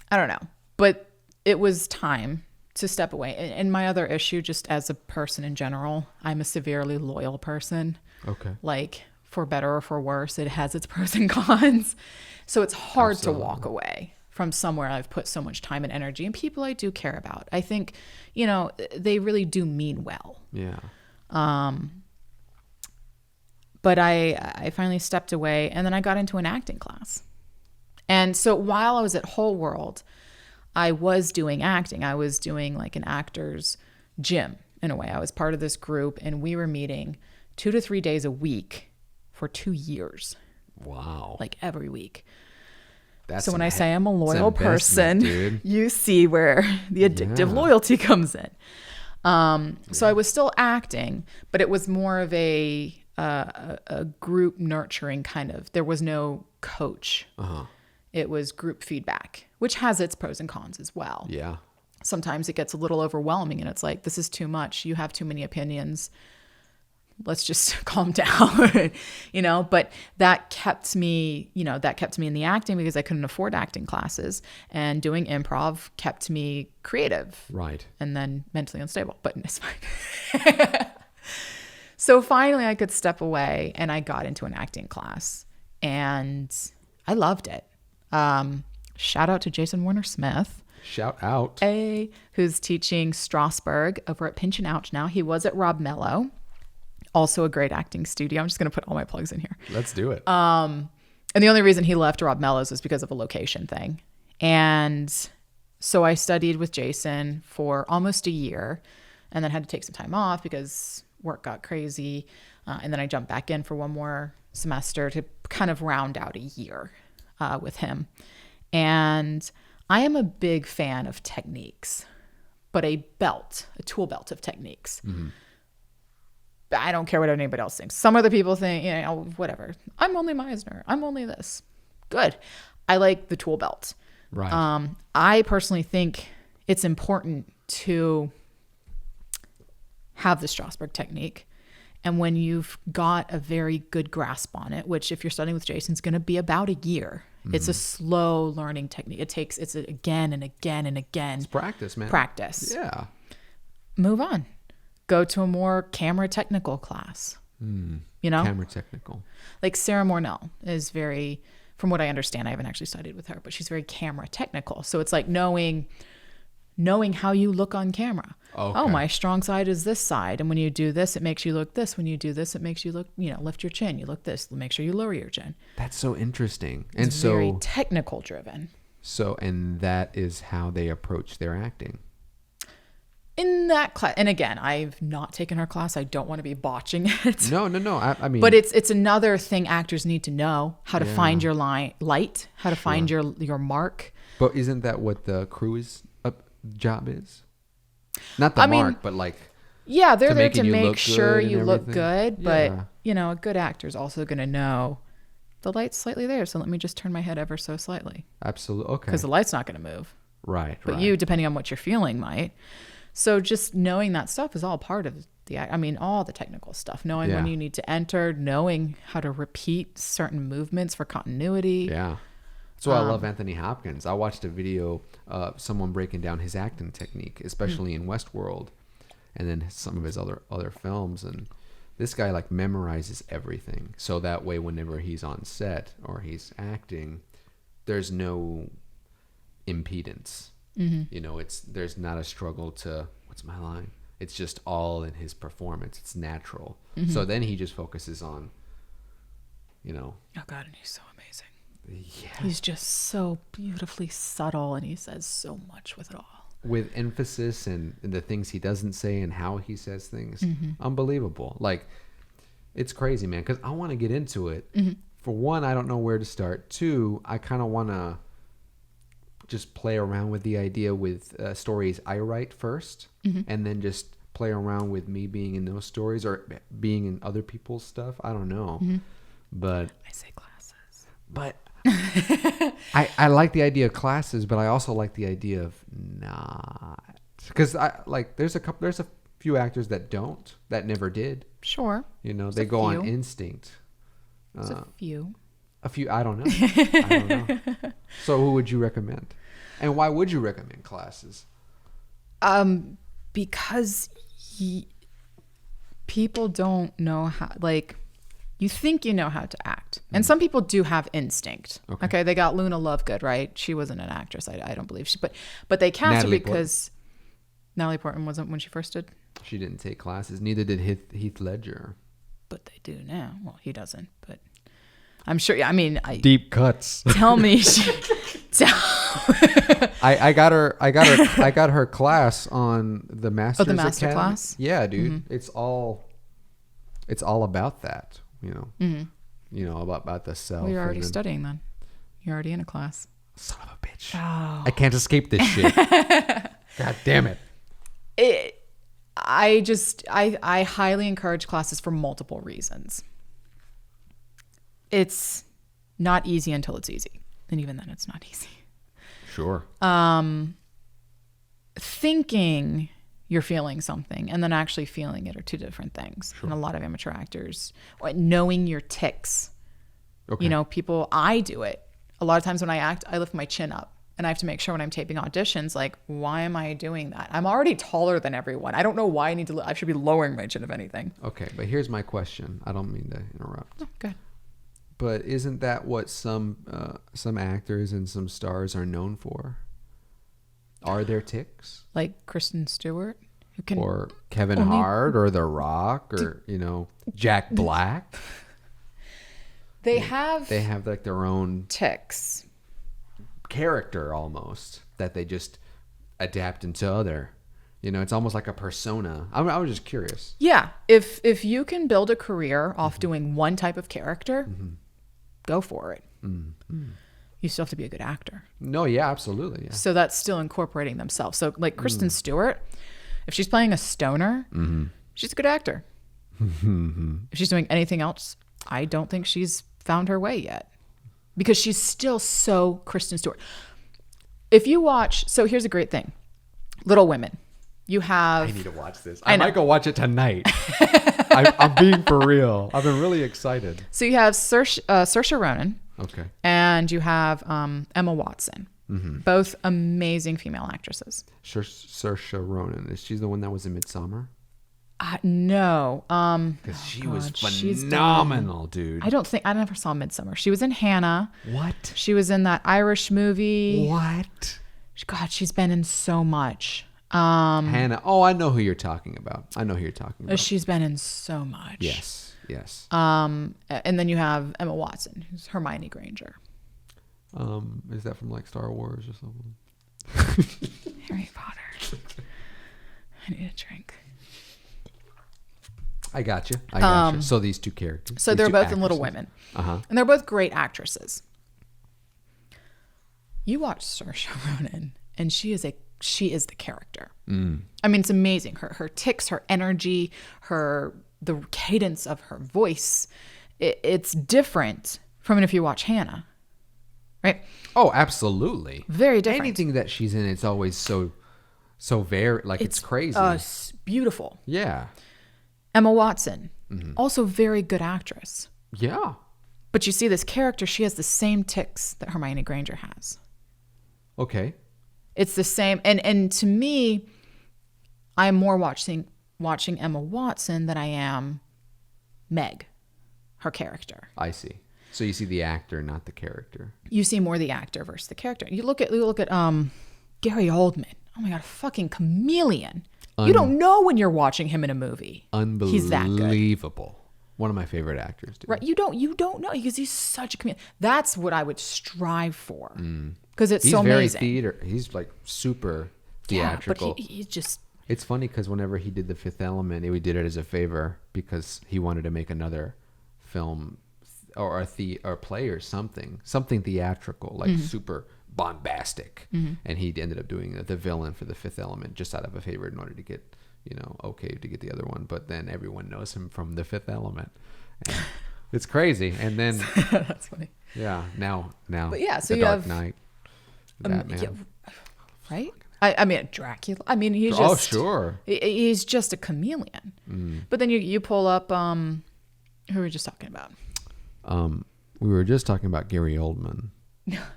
don't know, but it was time to step away. And my other issue, just as a person in general, I'm a severely loyal person. Okay. Like, for better or for worse, it has its pros and cons. So it's hard Absolutely. to walk away from somewhere I've put so much time and energy, and people I do care about. I think, you know, they really do mean well. Yeah. But I finally stepped away, and then I got into an acting class. And so while I was at Whole World, I was doing acting. I was doing like an actor's gym in a way. I was part of this group, and we were meeting 2 to 3 days a week for 2 years, Wow. like every week. That's So when some I say I'm a loyal investment, person, dude. you see where the addictive loyalty comes in. So I was still acting, but it was more of a group nurturing kind of. There was no coach. It was group feedback, which has its pros and cons as well. Yeah. Sometimes it gets a little overwhelming, and it's like, this is too much. You have too many opinions. Let's just calm down, you know, but that kept me in the acting, because I couldn't afford acting classes, and doing improv kept me creative. Right. And then mentally unstable, but it's fine. So finally I could step away, and I got into an acting class, and I loved it. Shout out to Jason Warner Smith. Shout out. Who's teaching Strasberg over at Pinch and Ouch now. He was at Rob Mello, also a great acting studio. I'm just going to put all my plugs in here. Let's do it. And the only reason he left Rob Mello's was because of a location thing. And so I studied with Jason for almost a year and then had to take some time off because work got crazy. And then I jumped back in for one more semester to kind of round out a year with him. And I am a big fan of techniques, but a tool belt of techniques. Mm-hmm. I don't care what anybody else thinks. Some other people think, whatever. I'm only Meisner. I'm only this. Good. I like the tool belt. Right. I personally think it's important to have the Strasberg technique. And when you've got a very good grasp on it, which if you're studying with Jason, is going to be about a year. Mm-hmm. It's a slow learning technique. It's again and again and again. It's practice, man. Practice. Yeah. Move on. Go to a more camera technical class. Camera technical. Like Sarah Mornell is very, from what I understand, I haven't actually studied with her, but she's very camera technical. So it's like knowing how you look on camera. Okay. Oh, my strong side is this side. And when you do this, it makes you look this. When you do this, it makes you look, lift your chin. You look this. Make sure you lower your chin. That's so interesting. It's very technical driven. So, and that is how they approach their acting. In that class, and again, I've not taken her class. I don't want to be botching it. No. I mean, but it's another thing actors need to know: how to find your light, how to find your mark. But isn't that what the crew's job is? Not the mark, but like. Yeah, they're there to make sure you look good. But yeah. A good actor is also going to know the light's slightly there, so let me just turn my head ever so slightly. Absolutely, okay. Because the light's not going to move. Right. But you, depending on what you're feeling, might. So just knowing that stuff is all part of all the technical stuff. Knowing when you need to enter, knowing how to repeat certain movements for continuity. Yeah. That's why I love Anthony Hopkins. I watched a video of someone breaking down his acting technique, especially in Westworld, and then some of his other films. And this guy like memorizes everything, so that way whenever he's on set or he's acting, there's no impedance. Mm-hmm. There's not a struggle to what's my line. It's just all in his performance. It's natural. Mm-hmm. So then he just focuses on, Oh God, and he's so amazing. Yeah. He's just so beautifully subtle, and he says so much with it all. With emphasis and the things he doesn't say and how he says things. Mm-hmm. Unbelievable. Like, it's crazy, man, because I want to get into it. Mm-hmm. For one, I don't know where to start. Two, I kind of want to just play around with the idea with stories I write first, and then just play around with me being in those stories or being in other people's stuff. I don't know. But I say classes. But I like the idea of classes, but I also like the idea of not, because there's a few actors that never did. Sure. They go on instinct. There's a few. I don't know. So who would you recommend? And why would you recommend classes? Because people don't know how, you think you know how to act. And some people do have instinct. Okay. They got Luna Lovegood, right? She wasn't an actress. I don't believe but they cast her because Natalie Portman wasn't when she first did. She didn't take classes. Neither did Heath Ledger. But they do now. Well, he doesn't, but I'm sure. Deep cuts. Tell me. I got her class on the Masters the master Academy. class. Yeah, dude. Mm-hmm. It's all about that. About the self. Well, you're already studying then. You're already in a class. Son of a bitch. Oh. I can't escape this shit. God damn it. I highly encourage classes for multiple reasons. It's not easy until it's easy. And even then it's not easy. Sure. Thinking you're feeling something and then actually feeling it are two different things. Sure. And a lot of amateur actors, knowing your tics. Okay. I do it. A lot of times when I act, I lift my chin up. And I have to make sure when I'm taping auditions, why am I doing that? I'm already taller than everyone. I don't know why I should be lowering my chin, if anything. Okay, but here's my question. I don't mean to interrupt. Oh, good. But isn't that what some actors and some stars are known for? Are there ticks? Like Kristen Stewart, who can Or Kevin only- Hart or The Rock or, Jack Black? they have They have like their own ticks. character almost that they just adapt into other. It's almost like a persona. I was just curious. Yeah, if you can build a career off doing one type of character, go for it. You still have to be a good actor. No, yeah, absolutely. Yeah. So that's still incorporating themselves. So like Kristen Stewart, if she's playing a stoner, she's a good actor. If she's doing anything else, I don't think she's found her way yet, because she's still so Kristen Stewart. If you watch, so here's a great thing. Little Women. You have... I need to watch this. I I know. might go watch it tonight. I'm being for real. I've been really excited. So you have Saoirse Ronan. Okay. And you have Emma Watson. Both amazing female actresses. Saoirse Ronan. Is she the one that was in Midsommar? No. Because she was she's phenomenal, dude. I never saw Midsummer. She was in Hannah. What? She was in that Irish movie. What? God, she's been in so much. Hannah. Oh, I know who you're talking about. She's been in so much. Yes. And then you have Emma Watson, who's Hermione Granger. Is that from like Star Wars or something? Harry Potter. I need a drink. I got you. So these two characters. So these they're two both in Little actresses. Women. And they're both great actresses. You watch Saoirse Ronan, and she is the character. I mean, it's amazing. Her tics, her energy, the cadence of her voice. It's different from if you watch Hannah, right? Oh, absolutely. Very different. Anything that she's in, it's always so very like it's crazy. Beautiful. Yeah. Emma Watson, also very good actress. Yeah. But you see this character, she has the same tics that Hermione Granger has. Okay. It's the same. And to me, I'm more watching Emma Watson than I am Meg, her character. I see. So you see the actor, not the character. You see more the actor versus the character. You look at Gary Oldman. Oh my God, fucking chameleon. You don't know when you're watching him in a movie. Unbelievable. He's that good. One of my favorite actors, dude. Right? You don't know, because he's such a chameleon. That's what I would strive for. Because it's He's so very amazing. theater. He's like super theatrical. Yeah, but he just... It's funny because whenever he did The Fifth Element, he did it as a favor because he wanted to make another film or a play or something theatrical, like super bombastic. And he ended up doing the villain for The Fifth Element just out of a favor in order to get, okay to get the other one. But then everyone knows him from The Fifth Element. And it's crazy. And then That's funny. yeah, now But yeah, so The you Dark have Knight, Batman. yeah, right? I mean, Dracula. I mean, he's Oh, just... sure. He's just a chameleon. But then you pull up... who were we just talking about? We were just talking about Gary Oldman.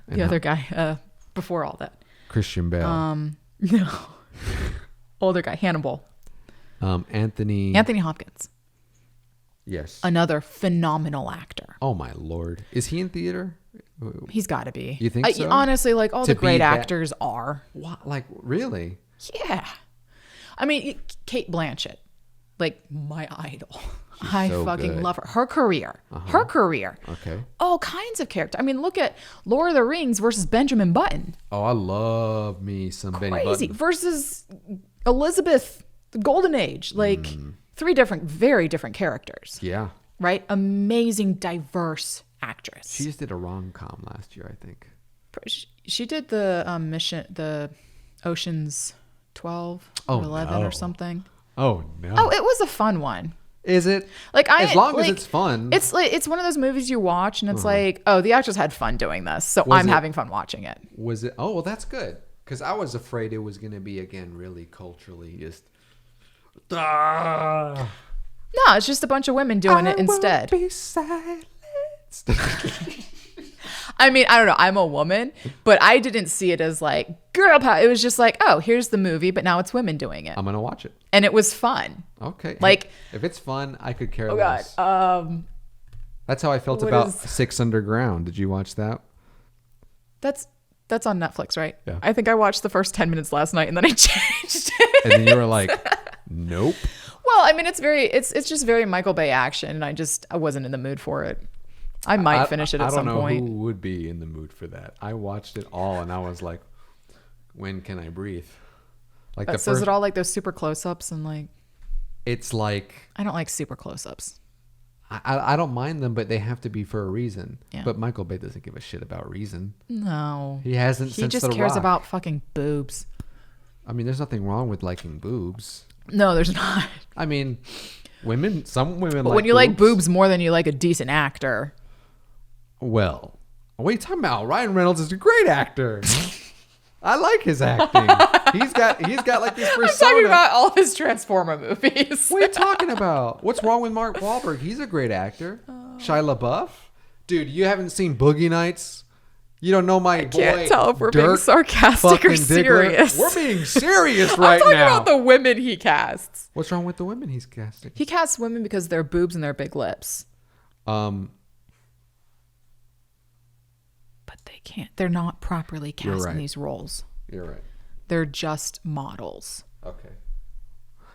The other guy before all that. Christian Bale. No. Older guy, Hannibal. Anthony Hopkins. Yes. Another phenomenal actor. Oh my Lord. Is he in theater? He's got to be. You think so? Honestly, like all To the great be that- actors are. What? Like really? Yeah. I mean, Kate Blanchett, like my idol. I so fucking good. love her. Her career. Her career. Okay. All kinds of character. I mean, look at Lord of the Rings versus Benjamin Button. Oh, I love me some Benny Crazy. Button. Versus Elizabeth, the Golden Age. Like three very different characters. Yeah. Right? Amazing, diverse actress. She just did a rom-com last year, I think. She did the Ocean's 12 or 11 no. or something. Oh no. Oh, it was a fun one. Is it? Like as long as it's fun. It's one of those movies you watch and it's like, oh, the actors had fun doing this, so I'm having fun watching it. Was it? Oh, well, that's good. Because I was afraid it was going to be again really culturally just. No, it's just a bunch of women doing it instead. Be silenced. I mean, I don't know. I'm a woman, but I didn't see it as like girl power. It was just like, oh, here's the movie, but now it's women doing it, I'm gonna watch it. and it was fun. Okay. Like- if it's fun, I could care Oh God. less. That's how I felt what about is- 6 Underground. Did you watch that? That's That's on Netflix, right? Yeah. I think I watched the first 10 minutes last night and then I changed it. And then you were like, nope. Well, I mean, it's just very Michael Bay action, and I wasn't in the mood for it. I might finish it at some point. I don't know who would be in the mood for that. I watched it all, and I was like, when can I breathe? Like So is it all like those super close-ups and like? It's like I don't like super close-ups. I don't mind them, but they have to be for a reason. Yeah. But Michael Bay doesn't give a shit about reason. No, He hasn't. he since just The cares Rock. about fucking boobs. I mean, there's nothing wrong with liking boobs. No, there's not. I mean, some women. But like when you like boobs more than you like a decent actor, well, what are you talking about? Ryan Reynolds is a great actor. I like his acting. He's got like this persona. I'm talking about all of his Transformer movies. What are you talking about? What's wrong with Mark Wahlberg? He's a great actor. Shia LaBeouf? Dude, you haven't seen Boogie Nights? You don't know my boy. Can't tell if we're being Dirk sarcastic or fucking Diggler? serious. We're being serious I'm right talking now. about the women he casts. What's wrong with the women he's casting? He casts women because they're boobs and their big lips. Um, But they can't. They're not properly You're cast right. in these roles. you're right. They're just models. Okay.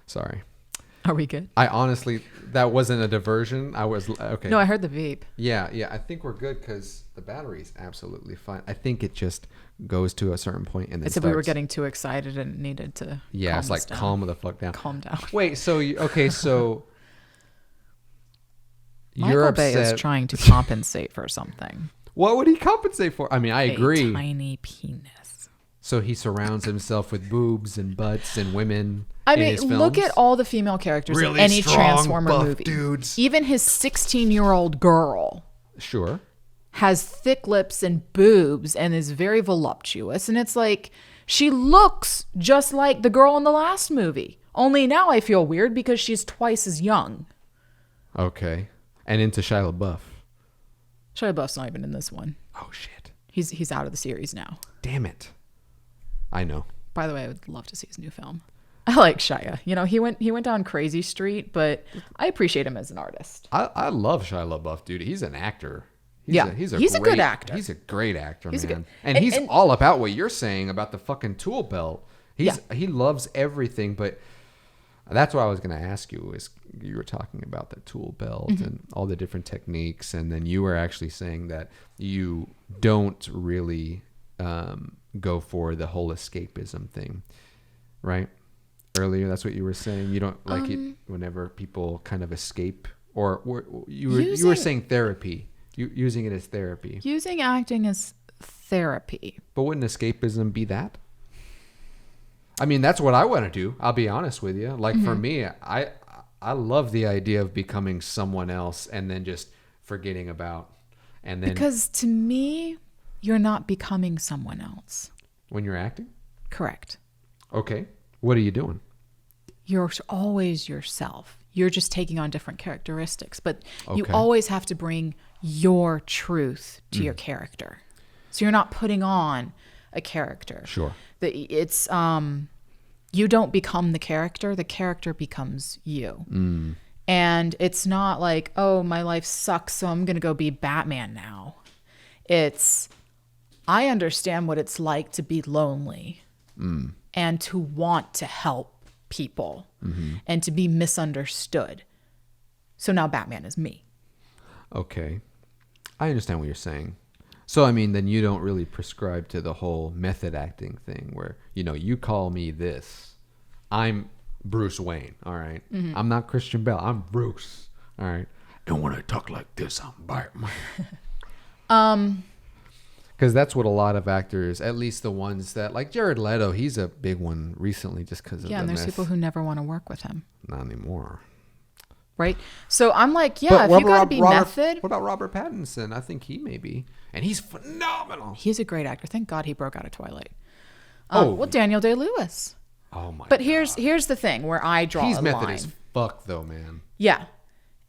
Sorry. Are we good? I honestly, that wasn't a diversion. I was okay. No, I heard the beep. Yeah. I think we're good because the battery's absolutely fine. I think it just goes to a certain point and then I said we were starts- getting too excited and needed to. Yeah, calm it's like us down. calm the fuck down. Calm down. Wait, so so you're Michael Bay upset. is trying to compensate for something. What would he compensate for? I mean, I agree. A tiny penis. So he surrounds himself with boobs and butts and women. I in mean, his look films. at all the female characters Really in any strong, Transformer buff movie. dudes. Even his 16-year-old girl Sure. has thick lips and boobs and is very voluptuous. And it's like, she looks just like the girl in the last movie. Only now I feel weird because she's twice as young. Okay. And into Shia LaBeouf. Shia LaBeouf's not even in this one. Oh shit. He's out of the series now. Damn it. I know. By the way, I would love to see his new film. I like Shia. You know, he went down crazy street, but I appreciate him as an artist. I love Shia LaBeouf, dude. He's an actor. He's a great, good actor. He's a great actor, He's a man. good- and he's and- all about what you're saying about the fucking tool belt. He loves everything, but that's what I was going to ask you is you were talking about the tool belt and all the different techniques, and then you were actually saying that you don't really go for the whole escapism thing, right? Earlier, that's what you were saying. You don't like it whenever people kind of escape, or you were saying therapy. Using it as therapy. Using acting as therapy. But wouldn't escapism be that? I mean, that's what I want to do. I'll be honest with you. Like for me, I love the idea of becoming someone else and then just forgetting about. And then Because to me, you're not becoming someone else. when you're acting, Correct. okay, what are you doing? You're always yourself. You're just taking on different characteristics, but you Okay. always have to bring your truth to your character. So you're not putting on a character. Sure. It's you don't become the character becomes you. And it's not like, oh, my life sucks, so I'm going to go be Batman now. It's, I understand what it's like to be lonely and to want to help people and to be misunderstood. So now Batman is me. Okay. I understand what you're saying. So, I mean, then you don't really prescribe to the whole method acting thing where, you call me this. I'm Bruce Wayne, all right? I'm not Christian Bale. I'm Bruce, all right? And when I talk like this, I'm Batman. Because that's what a lot of actors, at least the ones that, like Jared Leto, he's a big one recently just because of Yeah, the and there's meth. people who never want to work with him. Not anymore. Right? So I'm like, yeah, But if you got to be method. What about Robert Pattinson? I think he may be. And he's phenomenal. He's a great actor. Thank God he broke out of Twilight. Oh. Well, Daniel Day-Lewis. Oh, my But God. here's the thing where I draw He's a method line. as fuck, though, man. Yeah.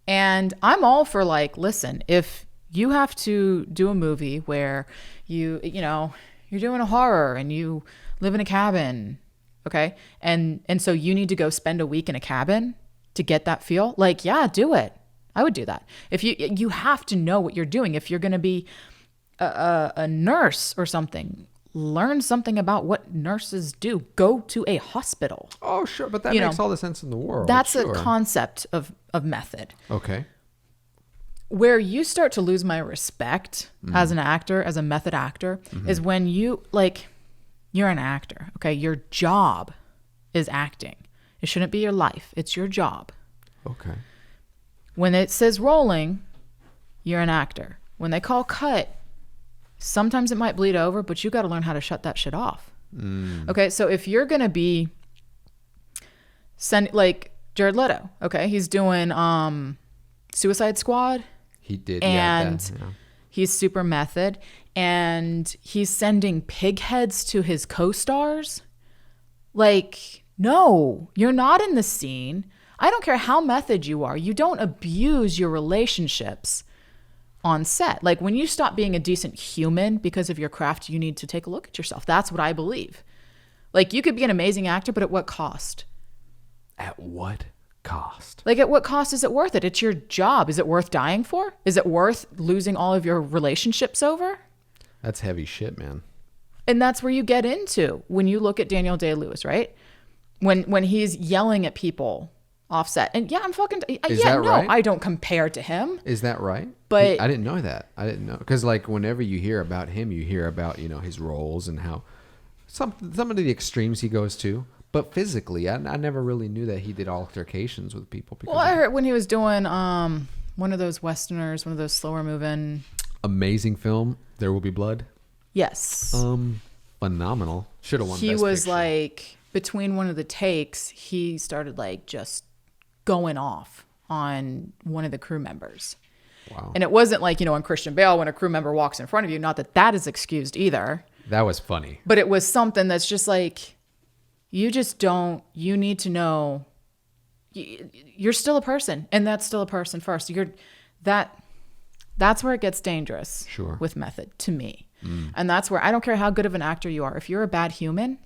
And I'm all for like, listen, if you have to do a movie where you're doing a horror and you live in a cabin, okay? And so you need to go spend a week in a cabin to get that feel, like, yeah, do it. I would do that. If you have to know what you're doing. If you're going to be a nurse or something, learn something about what nurses do. Go to a hospital. Oh, sure. But that You makes know, all the sense in the world. That's sure. a concept of method. Okay. Where you start to lose my respect as an actor, as a method actor, is when you, like, you're an actor, okay? Your job is acting. It shouldn't be your life. It's your job. Okay. When it says rolling, you're an actor. When they call cut, sometimes it might bleed over, but you got to learn how to shut that shit off. Okay, so if you're going to be like Jared Leto, okay? He's doing Suicide Squad. He did. And yeah. he's super method. And he's sending pig heads to his co-stars. Like, no, you're not in the scene. I don't care how method you are. You don't abuse your relationships on set. Like, when you stop being a decent human because of your craft, you need to take a look at yourself. That's what I believe. Like, you could be an amazing actor, but at what cost? At what cost? Like, at what cost is it worth it? It's your job. Is it worth dying for? Is it worth losing all of your relationships over? That's heavy shit, man. And that's where you get into when you look at Daniel Day-Lewis, right? When he's yelling at people offset. And yeah, I'm fucking... Is that right? I don't compare to him. Is that right? But... I didn't know that. I didn't know. Because, like, whenever you hear about him, you hear about, you know, his roles and how... Some of the extremes he goes to. But physically, I never really knew that he did altercations with people. Well, I heard when he was doing one of those Westerners, one of those slower moving... Amazing film, There Will Be Blood. Yes. Phenomenal. Should have won He Best was Picture. like, between one of the takes, he started like just going off on one of the crew members. Wow. And it wasn't like, you know, on Christian Bale, when a crew member walks in front of you, not that that is excused either. That was funny. But it was something that's just like, you just don't, you need to know you're still a person, and that's still a person first. That's where it gets dangerous. Sure. With method, to me. And that's where I don't care how good of an actor you are. If you're a bad human,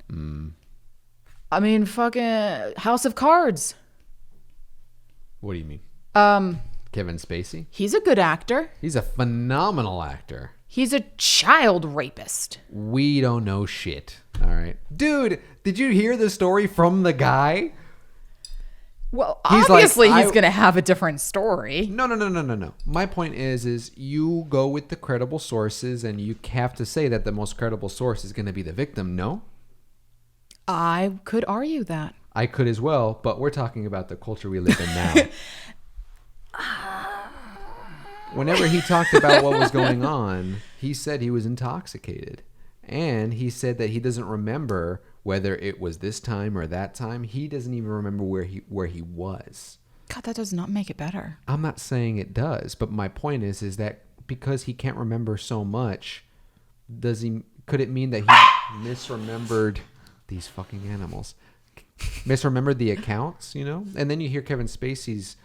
I mean, fucking House of Cards. What do you mean? Kevin Spacey? He's a good actor. He's a phenomenal actor. He's a child rapist. We don't know shit. All right. Dude, did you hear the story from the guy? Well, He's obviously like, he's going to have a different story. No. My point is you go with the credible sources, and you have to say that the most credible source is going to be the victim, no? I could argue that. I could as well, but we're talking about the culture we live in now. Whenever he talked about what was going on, he said he was intoxicated. And he said that he doesn't remember whether it was this time or that time. He doesn't even remember where he was. God, that does not make it better. I'm not saying it does, but my point is that because he can't remember so much, could it mean that he misremembered these fucking animals? Misremembered the accounts, you know? And then you hear Kevin Spacey's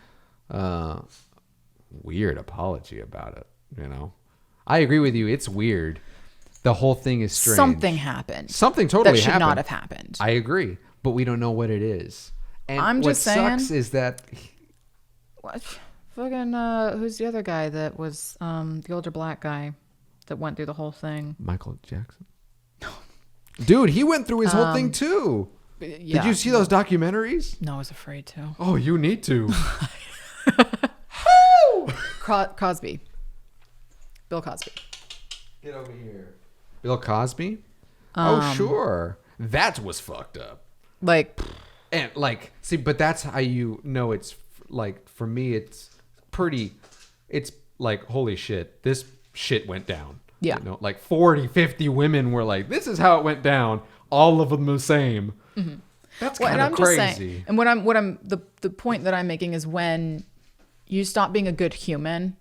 weird apology about it, you know? I agree with you. It's weird. The whole thing is strange. Something happened. Something totally that should happened. not have happened. I agree, but we don't know what it is. And I'm just saying. What sucks is that... What? Fucking, who's the other guy that was the older black guy that went through the whole thing? Michael Jackson? Dude, he went through his whole thing too. Yeah. Did you see those documentaries? No, I was afraid to. Oh, you need to. Cosby. Bill Cosby. Get over here. Bill Cosby? Oh, sure. That was fucked up. Like, And like, see, but that's how you know it's like, for me, it's pretty, it's like, holy shit, this shit went down. Yeah. You know, like 40, 50 women were like, this is how it went down. All of them the same. Mm-hmm. That's kind of crazy. Just saying, and the point that I'm making is when you stop being a good human,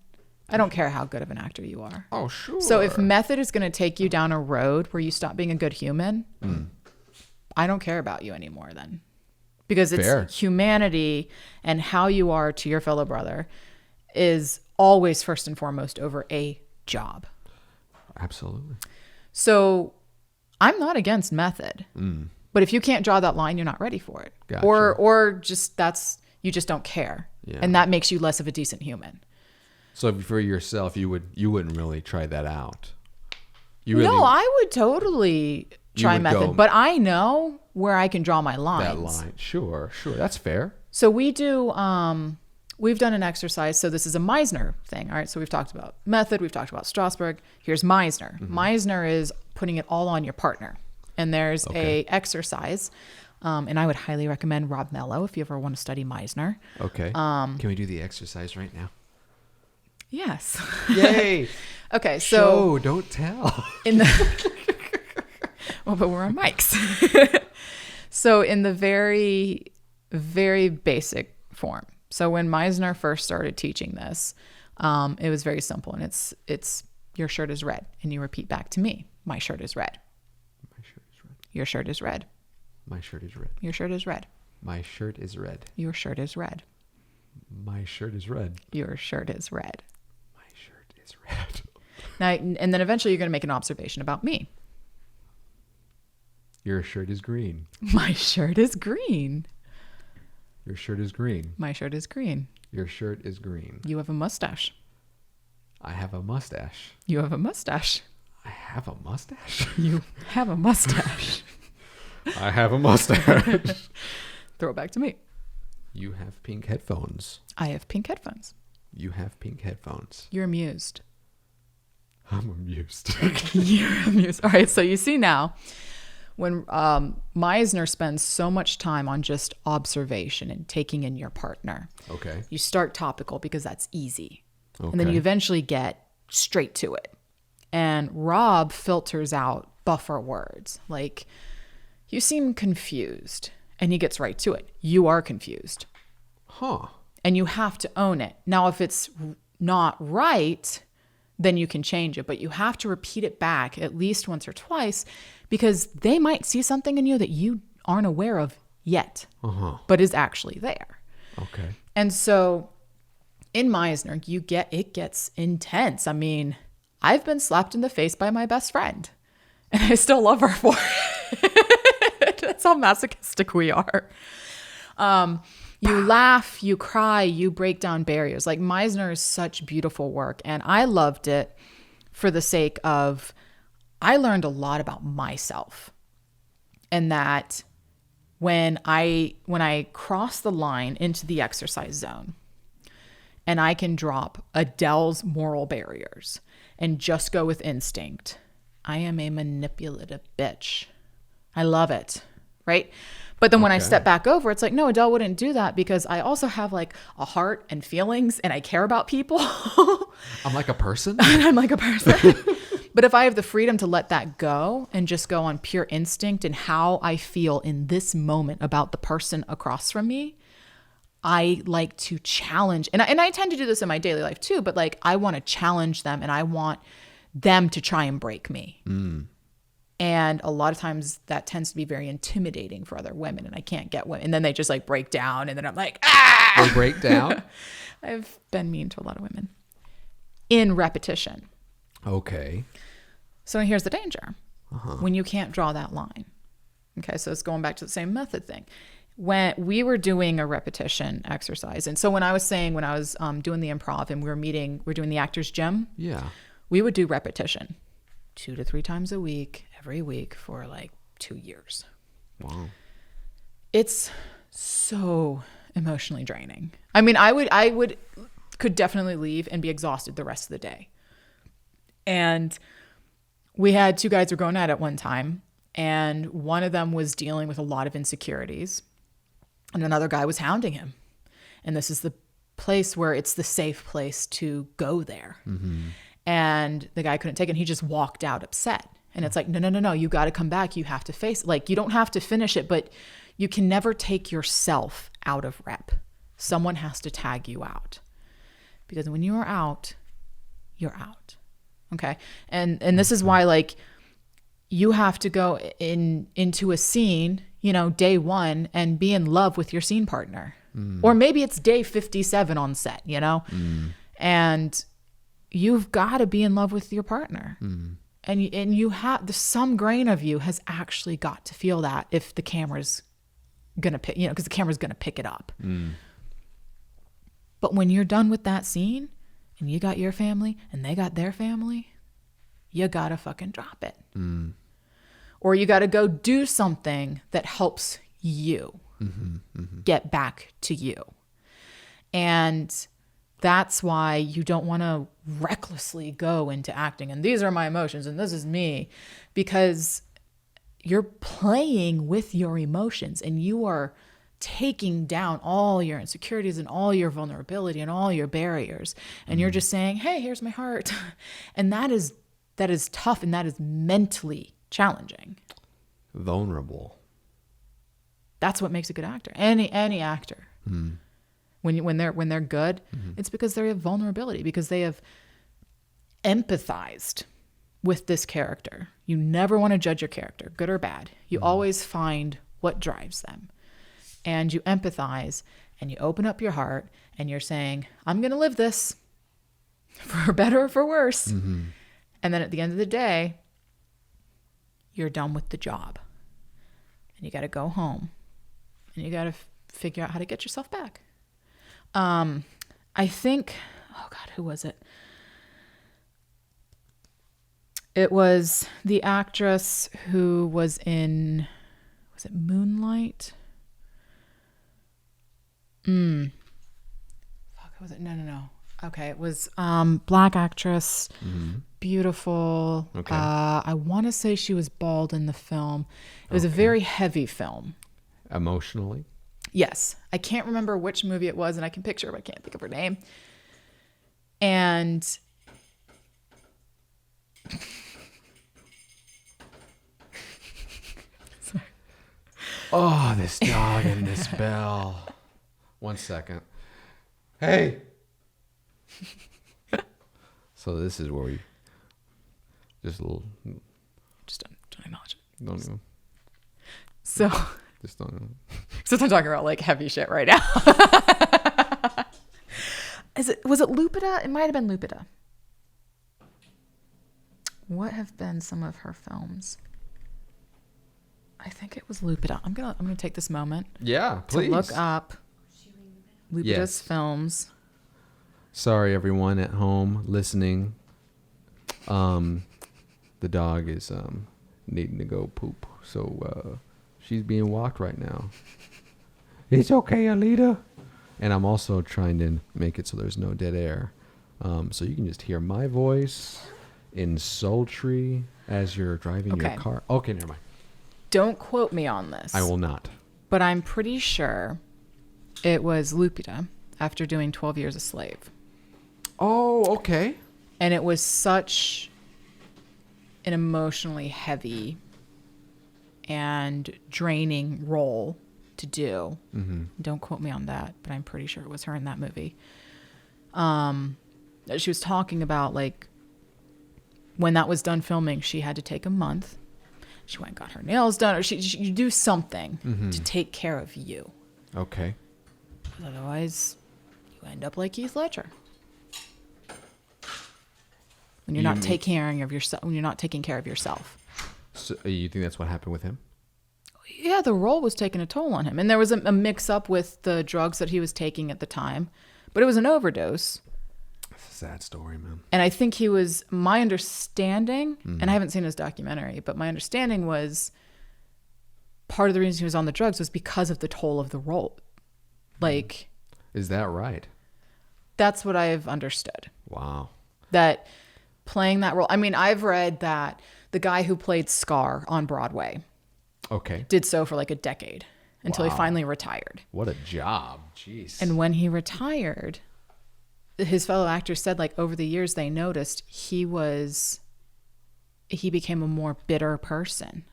I don't care how good of an actor you are. Oh, sure. So if method is going to take you down a road where you stop being a good human, I don't care about you anymore then. Because it's Fair. humanity and how you are to your fellow brother is always first and foremost over a job. Absolutely. So I'm not against method. But if you can't draw that line, you're not ready for it. Gotcha. Or just you just don't care. Yeah. And that makes you less of a decent human. So for yourself, you wouldn't really try that out. You really, No, I would totally try would method, go- but I know where I can draw my lines. that line. Sure. That's fair. So we do, we've done an exercise. So this is a Meisner thing. All right. So we've talked about method. We've talked about Strasberg. Here's Meisner. Meisner is putting it all on your partner. And there's a exercise. And I would highly recommend Rob Mello if you ever want to study Meisner. Okay. Can we do the exercise right now? Yes. Yay. Okay. So Show, don't tell. in the, well, but we're on mics. So in the very, very basic form. So when Meisner first started teaching this, it was very simple, and it's your shirt is red, and you repeat back to me, my shirt is red. My shirt is red. Your shirt is red. My shirt is red. Your shirt is red. My shirt is red. Your shirt is red. My shirt is red. Your shirt is red. My shirt is red. Now, and then eventually you're going to make an observation about me. Your shirt is green. My shirt is green. Your shirt is green. My shirt is green. Your shirt is green. You have a mustache. I have a mustache. You have a mustache. I have a mustache? You have a mustache. I have a mustache. Throw it back to me. You have pink headphones. I have pink headphones. You have pink headphones. You're amused. I'm amused. You're amused. All right. So you see now, when Meisner spends so much time on just observation and taking in your partner, Okay. you start topical because that's easy. And then Okay. you eventually get straight to it. And Rob filters out buffer words. Like, you seem confused. And he gets right to it. You are confused. Huh. And you have to own it. Now, if it's not right, then you can change it. But you have to repeat it back at least once or twice, because they might see something in you that you aren't aware of yet, but is actually there. Okay. And so in Meisner, it gets intense. I mean, I've been slapped in the face by my best friend, and I still love her for it. That's how masochistic we are. You laugh, you cry, you break down barriers. Like, Meisner is such beautiful work, and I loved it for the sake of, I learned a lot about myself, and that when I cross the line into the exercise zone and I can drop Adelle's moral barriers and just go with instinct, I am a manipulative bitch. I love it, right? But then when I step back over, it's like, no, Adelle wouldn't do that, because I also have like a heart and feelings, and I care about people. I'm like a person? And I'm like a person. But if I have the freedom to let that go and just go on pure instinct and how I feel in this moment about the person across from me, I like to challenge. And I tend to do this in my daily life too, but like, I want to challenge them, and I want them to try and break me. And a lot of times that tends to be very intimidating for other women, and I can't get women. And then they just like break down, and then I'm like, ah! They break down? I've been mean to a lot of women in repetition. Okay. So here's the danger. When you can't draw that line. Okay, so it's going back to the same method thing. When we were doing a repetition exercise, and so when I was doing the improv, and we're doing the actor's gym, Yeah. we would do repetition 2 to 3 times a week, every week for like 2 years. Wow. It's so emotionally draining. I mean, could definitely leave and be exhausted the rest of the day. And we had 2 guys who were going at it one time, and one of them was dealing with a lot of insecurities, and another guy was hounding him. And this is the place where it's the safe place to go there. And the guy couldn't take it, and he just walked out upset. And it's like, no, you got to come back. You have to face it. Like, you don't have to finish it, but you can never take yourself out of rep. Someone has to tag you out, because when you are out, you're out. Okay. And this is why, like, you have to go into a scene, day 1, and be in love with your scene partner. Or maybe it's day 57 on set, and you've got to be in love with your partner. And you have, some grain of you has actually got to feel that if the camera's going to pick, because the camera's going to pick it up. But when you're done with that scene and you got your family and they got their family, you gotta fucking drop it. Or you gotta go do something that helps you get back to you. And that's why you don't want to recklessly go into acting. And these are my emotions and this is me, because you're playing with your emotions and you are taking down all your insecurities and all your vulnerability and all your barriers. And you're just saying, hey, here's my heart. And that is tough, and that is mentally challenging. Vulnerable. That's what makes a good actor. Any actor. When they're good, it's because they have vulnerability, because they have empathized with this character. You never want to judge your character, good or bad. You always find what drives them. And you empathize and you open up your heart and you're saying, I'm going to live this for better or for worse. And then at the end of the day, you're done with the job. And you got to go home and you got to figure out how to get yourself back. I think, oh God, who was it? It was the actress who was in, was it Moonlight? Fuck, was it? No. Okay, it was black actress, beautiful. Okay. I want to say she was bald in the film. It was a very heavy film. Emotionally? Yes. I can't remember which movie it was, and I can picture her, but I can't think of her name. And Oh, this dog and this bell. 1 second. Hey. So this is where we just a little. just don't acknowledge it. Don't even. So, Just don't even. since I'm talking about like heavy shit right now. Was it Lupita? It might have been Lupita. What have been some of her films? I think it was Lupita. I'm gonna take this moment Yeah, please. to look up Lupita's Yes. films. Sorry, everyone at home listening. The dog is needing to go poop, so she's being walked right now. It's okay, Alita. And I'm also trying to make it so there's no dead air, so you can just hear my voice in sultry as you're driving your Okay. car. Okay, never mind. Don't quote me on this. I will not. But I'm pretty sure it was Lupita after doing 12 Years a Slave. Oh, okay. And it was such an emotionally heavy and draining role to do. Don't quote me on that, but I'm pretty sure it was her in that movie. She was talking about, like, when that was done filming, she had to take a month. She went and got her nails done, or you do something to take care of you. Okay. Otherwise, you end up like Heath Ledger. When you're You not mean- taking care of yourself, when you're not taking care of yourself. So you think that's what happened with him? Yeah, the role was taking a toll on him, and there was a mix-up with the drugs that he was taking at the time, but it was an overdose. It's a sad story, man. And I think he was, my understanding, and I haven't seen his documentary, but my understanding was part of the reason he was on the drugs was because of the toll of the role. Like, Is that right? that's what I've understood. Wow. That playing that role, I mean, I've read that the guy who played Scar on Broadway Okay. did so for like a decade until he Wow. finally retired. What a job. Jeez. And when he retired, his fellow actors said, like, over the years they noticed he became a more bitter person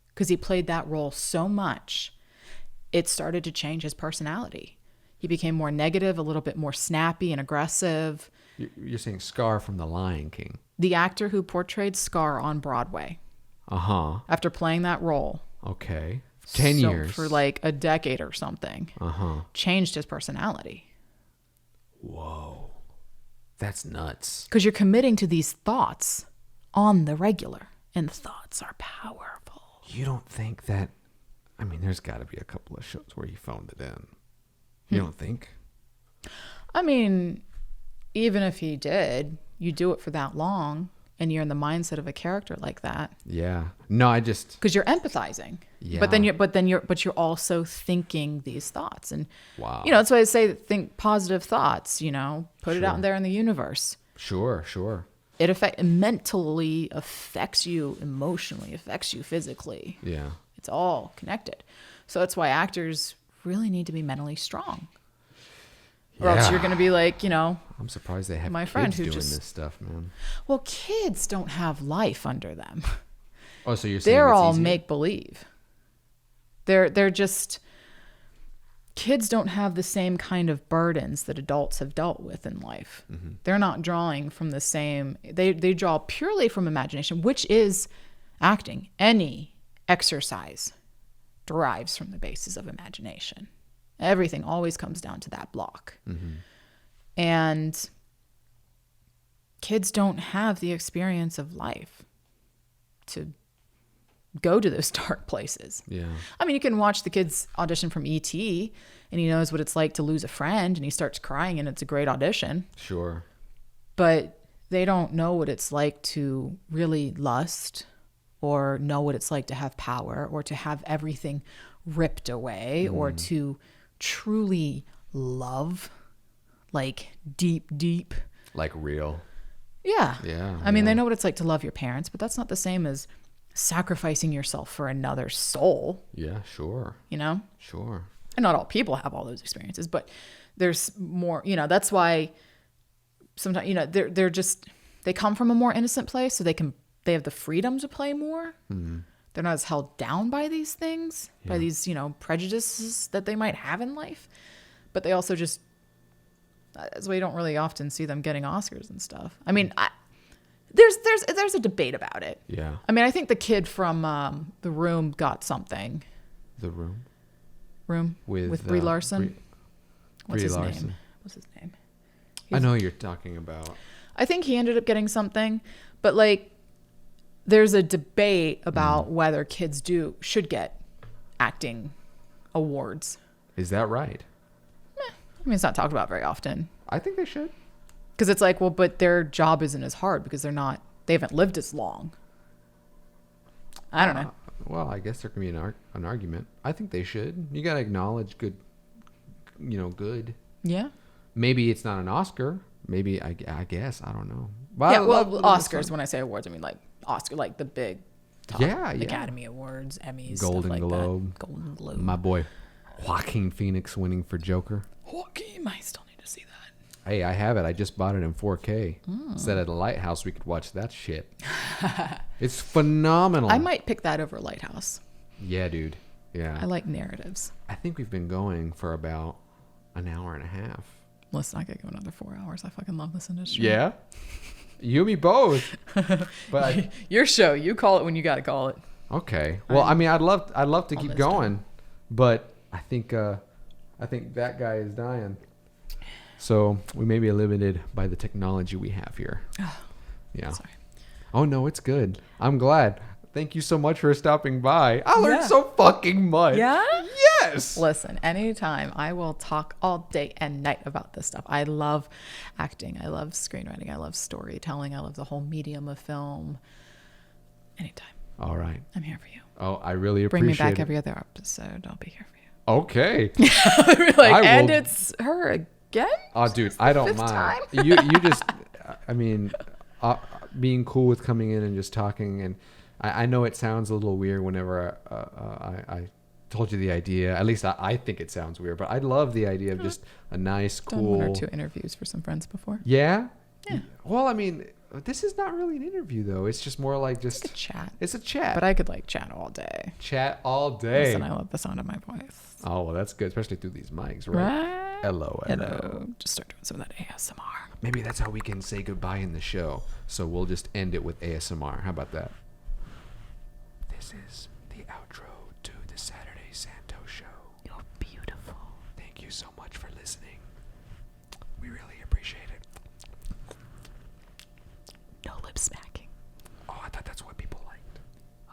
because he played that role so much. It started to change his personality. He became more negative, a little bit more snappy and aggressive. You're saying Scar from The Lion King. The actor who portrayed Scar on Broadway, Uh-huh. after playing that role Okay. 10 years. for like a decade or something, Uh-huh. changed his personality. Whoa. That's nuts. Because you're committing to these thoughts on the regular, and thoughts are powerful. You don't think that... I mean, there's got to be a couple of shows where he phoned it in. You don't think? I mean, even if he did, you do it for that long, and you're in the mindset of a character like that. Yeah. No, I just. Because you're empathizing. Yeah. But you're also thinking these thoughts. And, Wow. you know, that's why I say think positive thoughts, you know, put it Sure. out there in the universe. Sure. It mentally affects you, emotionally affects you physically. Yeah. It's all connected. So that's why actors really need to be mentally strong. Or else you're going to be like, you know, I'm surprised they have my kids friend who doing just- this stuff, man. well, kids don't have life under them. Oh, so you're saying They're it's all easier? make believe. They're just kids don't have the same kind of burdens that adults have dealt with in life. Mm-hmm. They're not drawing from the same. They draw purely from imagination, which is acting. Any exercise derives from the basis of imagination. Everything always comes down to that block. Mm-hmm. And kids don't have the experience of life to go to those dark places. Yeah. I mean, you can watch the kids audition from E.T. and he knows what it's like to lose a friend and he starts crying and it's a great audition. Sure. But they don't know what it's like to really lust or know what it's like to have power or to have everything ripped away or to truly love, like deep. Like real. Yeah. Yeah. I mean, they know what it's like to love your parents, but that's not the same as sacrificing yourself for another soul, Yeah, sure. you know? Sure. And not all people have all those experiences, but there's more, you know, that's why sometimes, you know, they're just, they come from a more innocent place, so they have the freedom to play more. Mm-hmm. They're not as held down by these things, by these, you know, prejudices that they might have in life. But they also just, that's why you don't really often see them getting Oscars and stuff. I mean, there's a debate about it. Yeah. I mean, I think the kid from The Room got something. The Room. With Brie Larson. What's Brie his Larson. name? What's his name? I know who you're talking about. I think he ended up getting something, but like, there's a debate about whether kids should get acting awards. Is that right? I mean, it's not talked about very often I think they should. because it's like, well, but their job isn't as hard because they haven't lived as long. I don't know. Well, I guess there can be an argument. I think they should. You got to acknowledge good. Good. Yeah. Maybe it's not an Oscar. Maybe I guess I don't know. Yeah. Well, Oscars. When I say awards, I mean like Oscar, like the big top Academy Awards, Emmys, Golden stuff like Globe. that. Golden Globe. My boy, Joaquin Phoenix winning for Joker. Joaquin, I still need to see that. Hey, I have it. I just bought it in 4K. Said at a lighthouse we could watch that shit. It's phenomenal. I might pick that over Lighthouse. Yeah, dude. Yeah. I like narratives. I think we've been going for about an hour and a half. Listen, I could go another 4 hours. I fucking love this industry. Yeah. You and me both. But Your show. You call it when you got to call it. okay. Well, I mean, I'd love to keep almost going, but I think that guy is dying. So we may be limited by the technology we have here. Yeah. Sorry. Oh no, it's good. I'm glad. Thank you so much for stopping by. I learned Yeah. so fucking much. Yeah? Yes. Listen, anytime. I will talk all day and night about this stuff. I love acting. I love screenwriting. I love storytelling. I love the whole medium of film. Anytime. All right. I'm here for you. Oh, I really Bring me appreciate back it. every other episode. I'll be here for you. Okay. Like, I and will- it's her again? Oh, dude, I don't fifth mind. time? You just, I mean, being cool with coming in and just talking. And I know it sounds a little weird whenever I told you the idea. At least I think it sounds weird, but I love the idea of just a nice, Done cool. one or two interviews for some friends before. Yeah. Yeah. Well, I mean, this is not really an interview though. It's just more like just. It's a chat. It's a chat. But I could like chat all day. Chat all day. Listen, I love the sound of my voice. Oh well, that's good, especially through these mics, right? Right? Hello. Just start doing some of that ASMR. Maybe that's how we can say goodbye in the show. So we'll just end it with ASMR. How about that? This is the outro to the Saturday Santos show. You're beautiful. Thank you so much for listening. We really appreciate it. No lip smacking. Oh, I thought that's what people liked.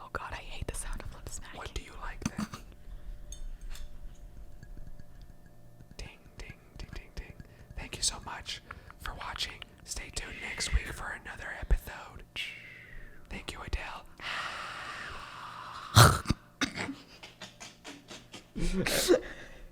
Oh God, I hate the sound of lip smacking. What do you like then? Ding, ding, ding, ding, ding. Thank you so much for watching. Stay tuned next week for another episode.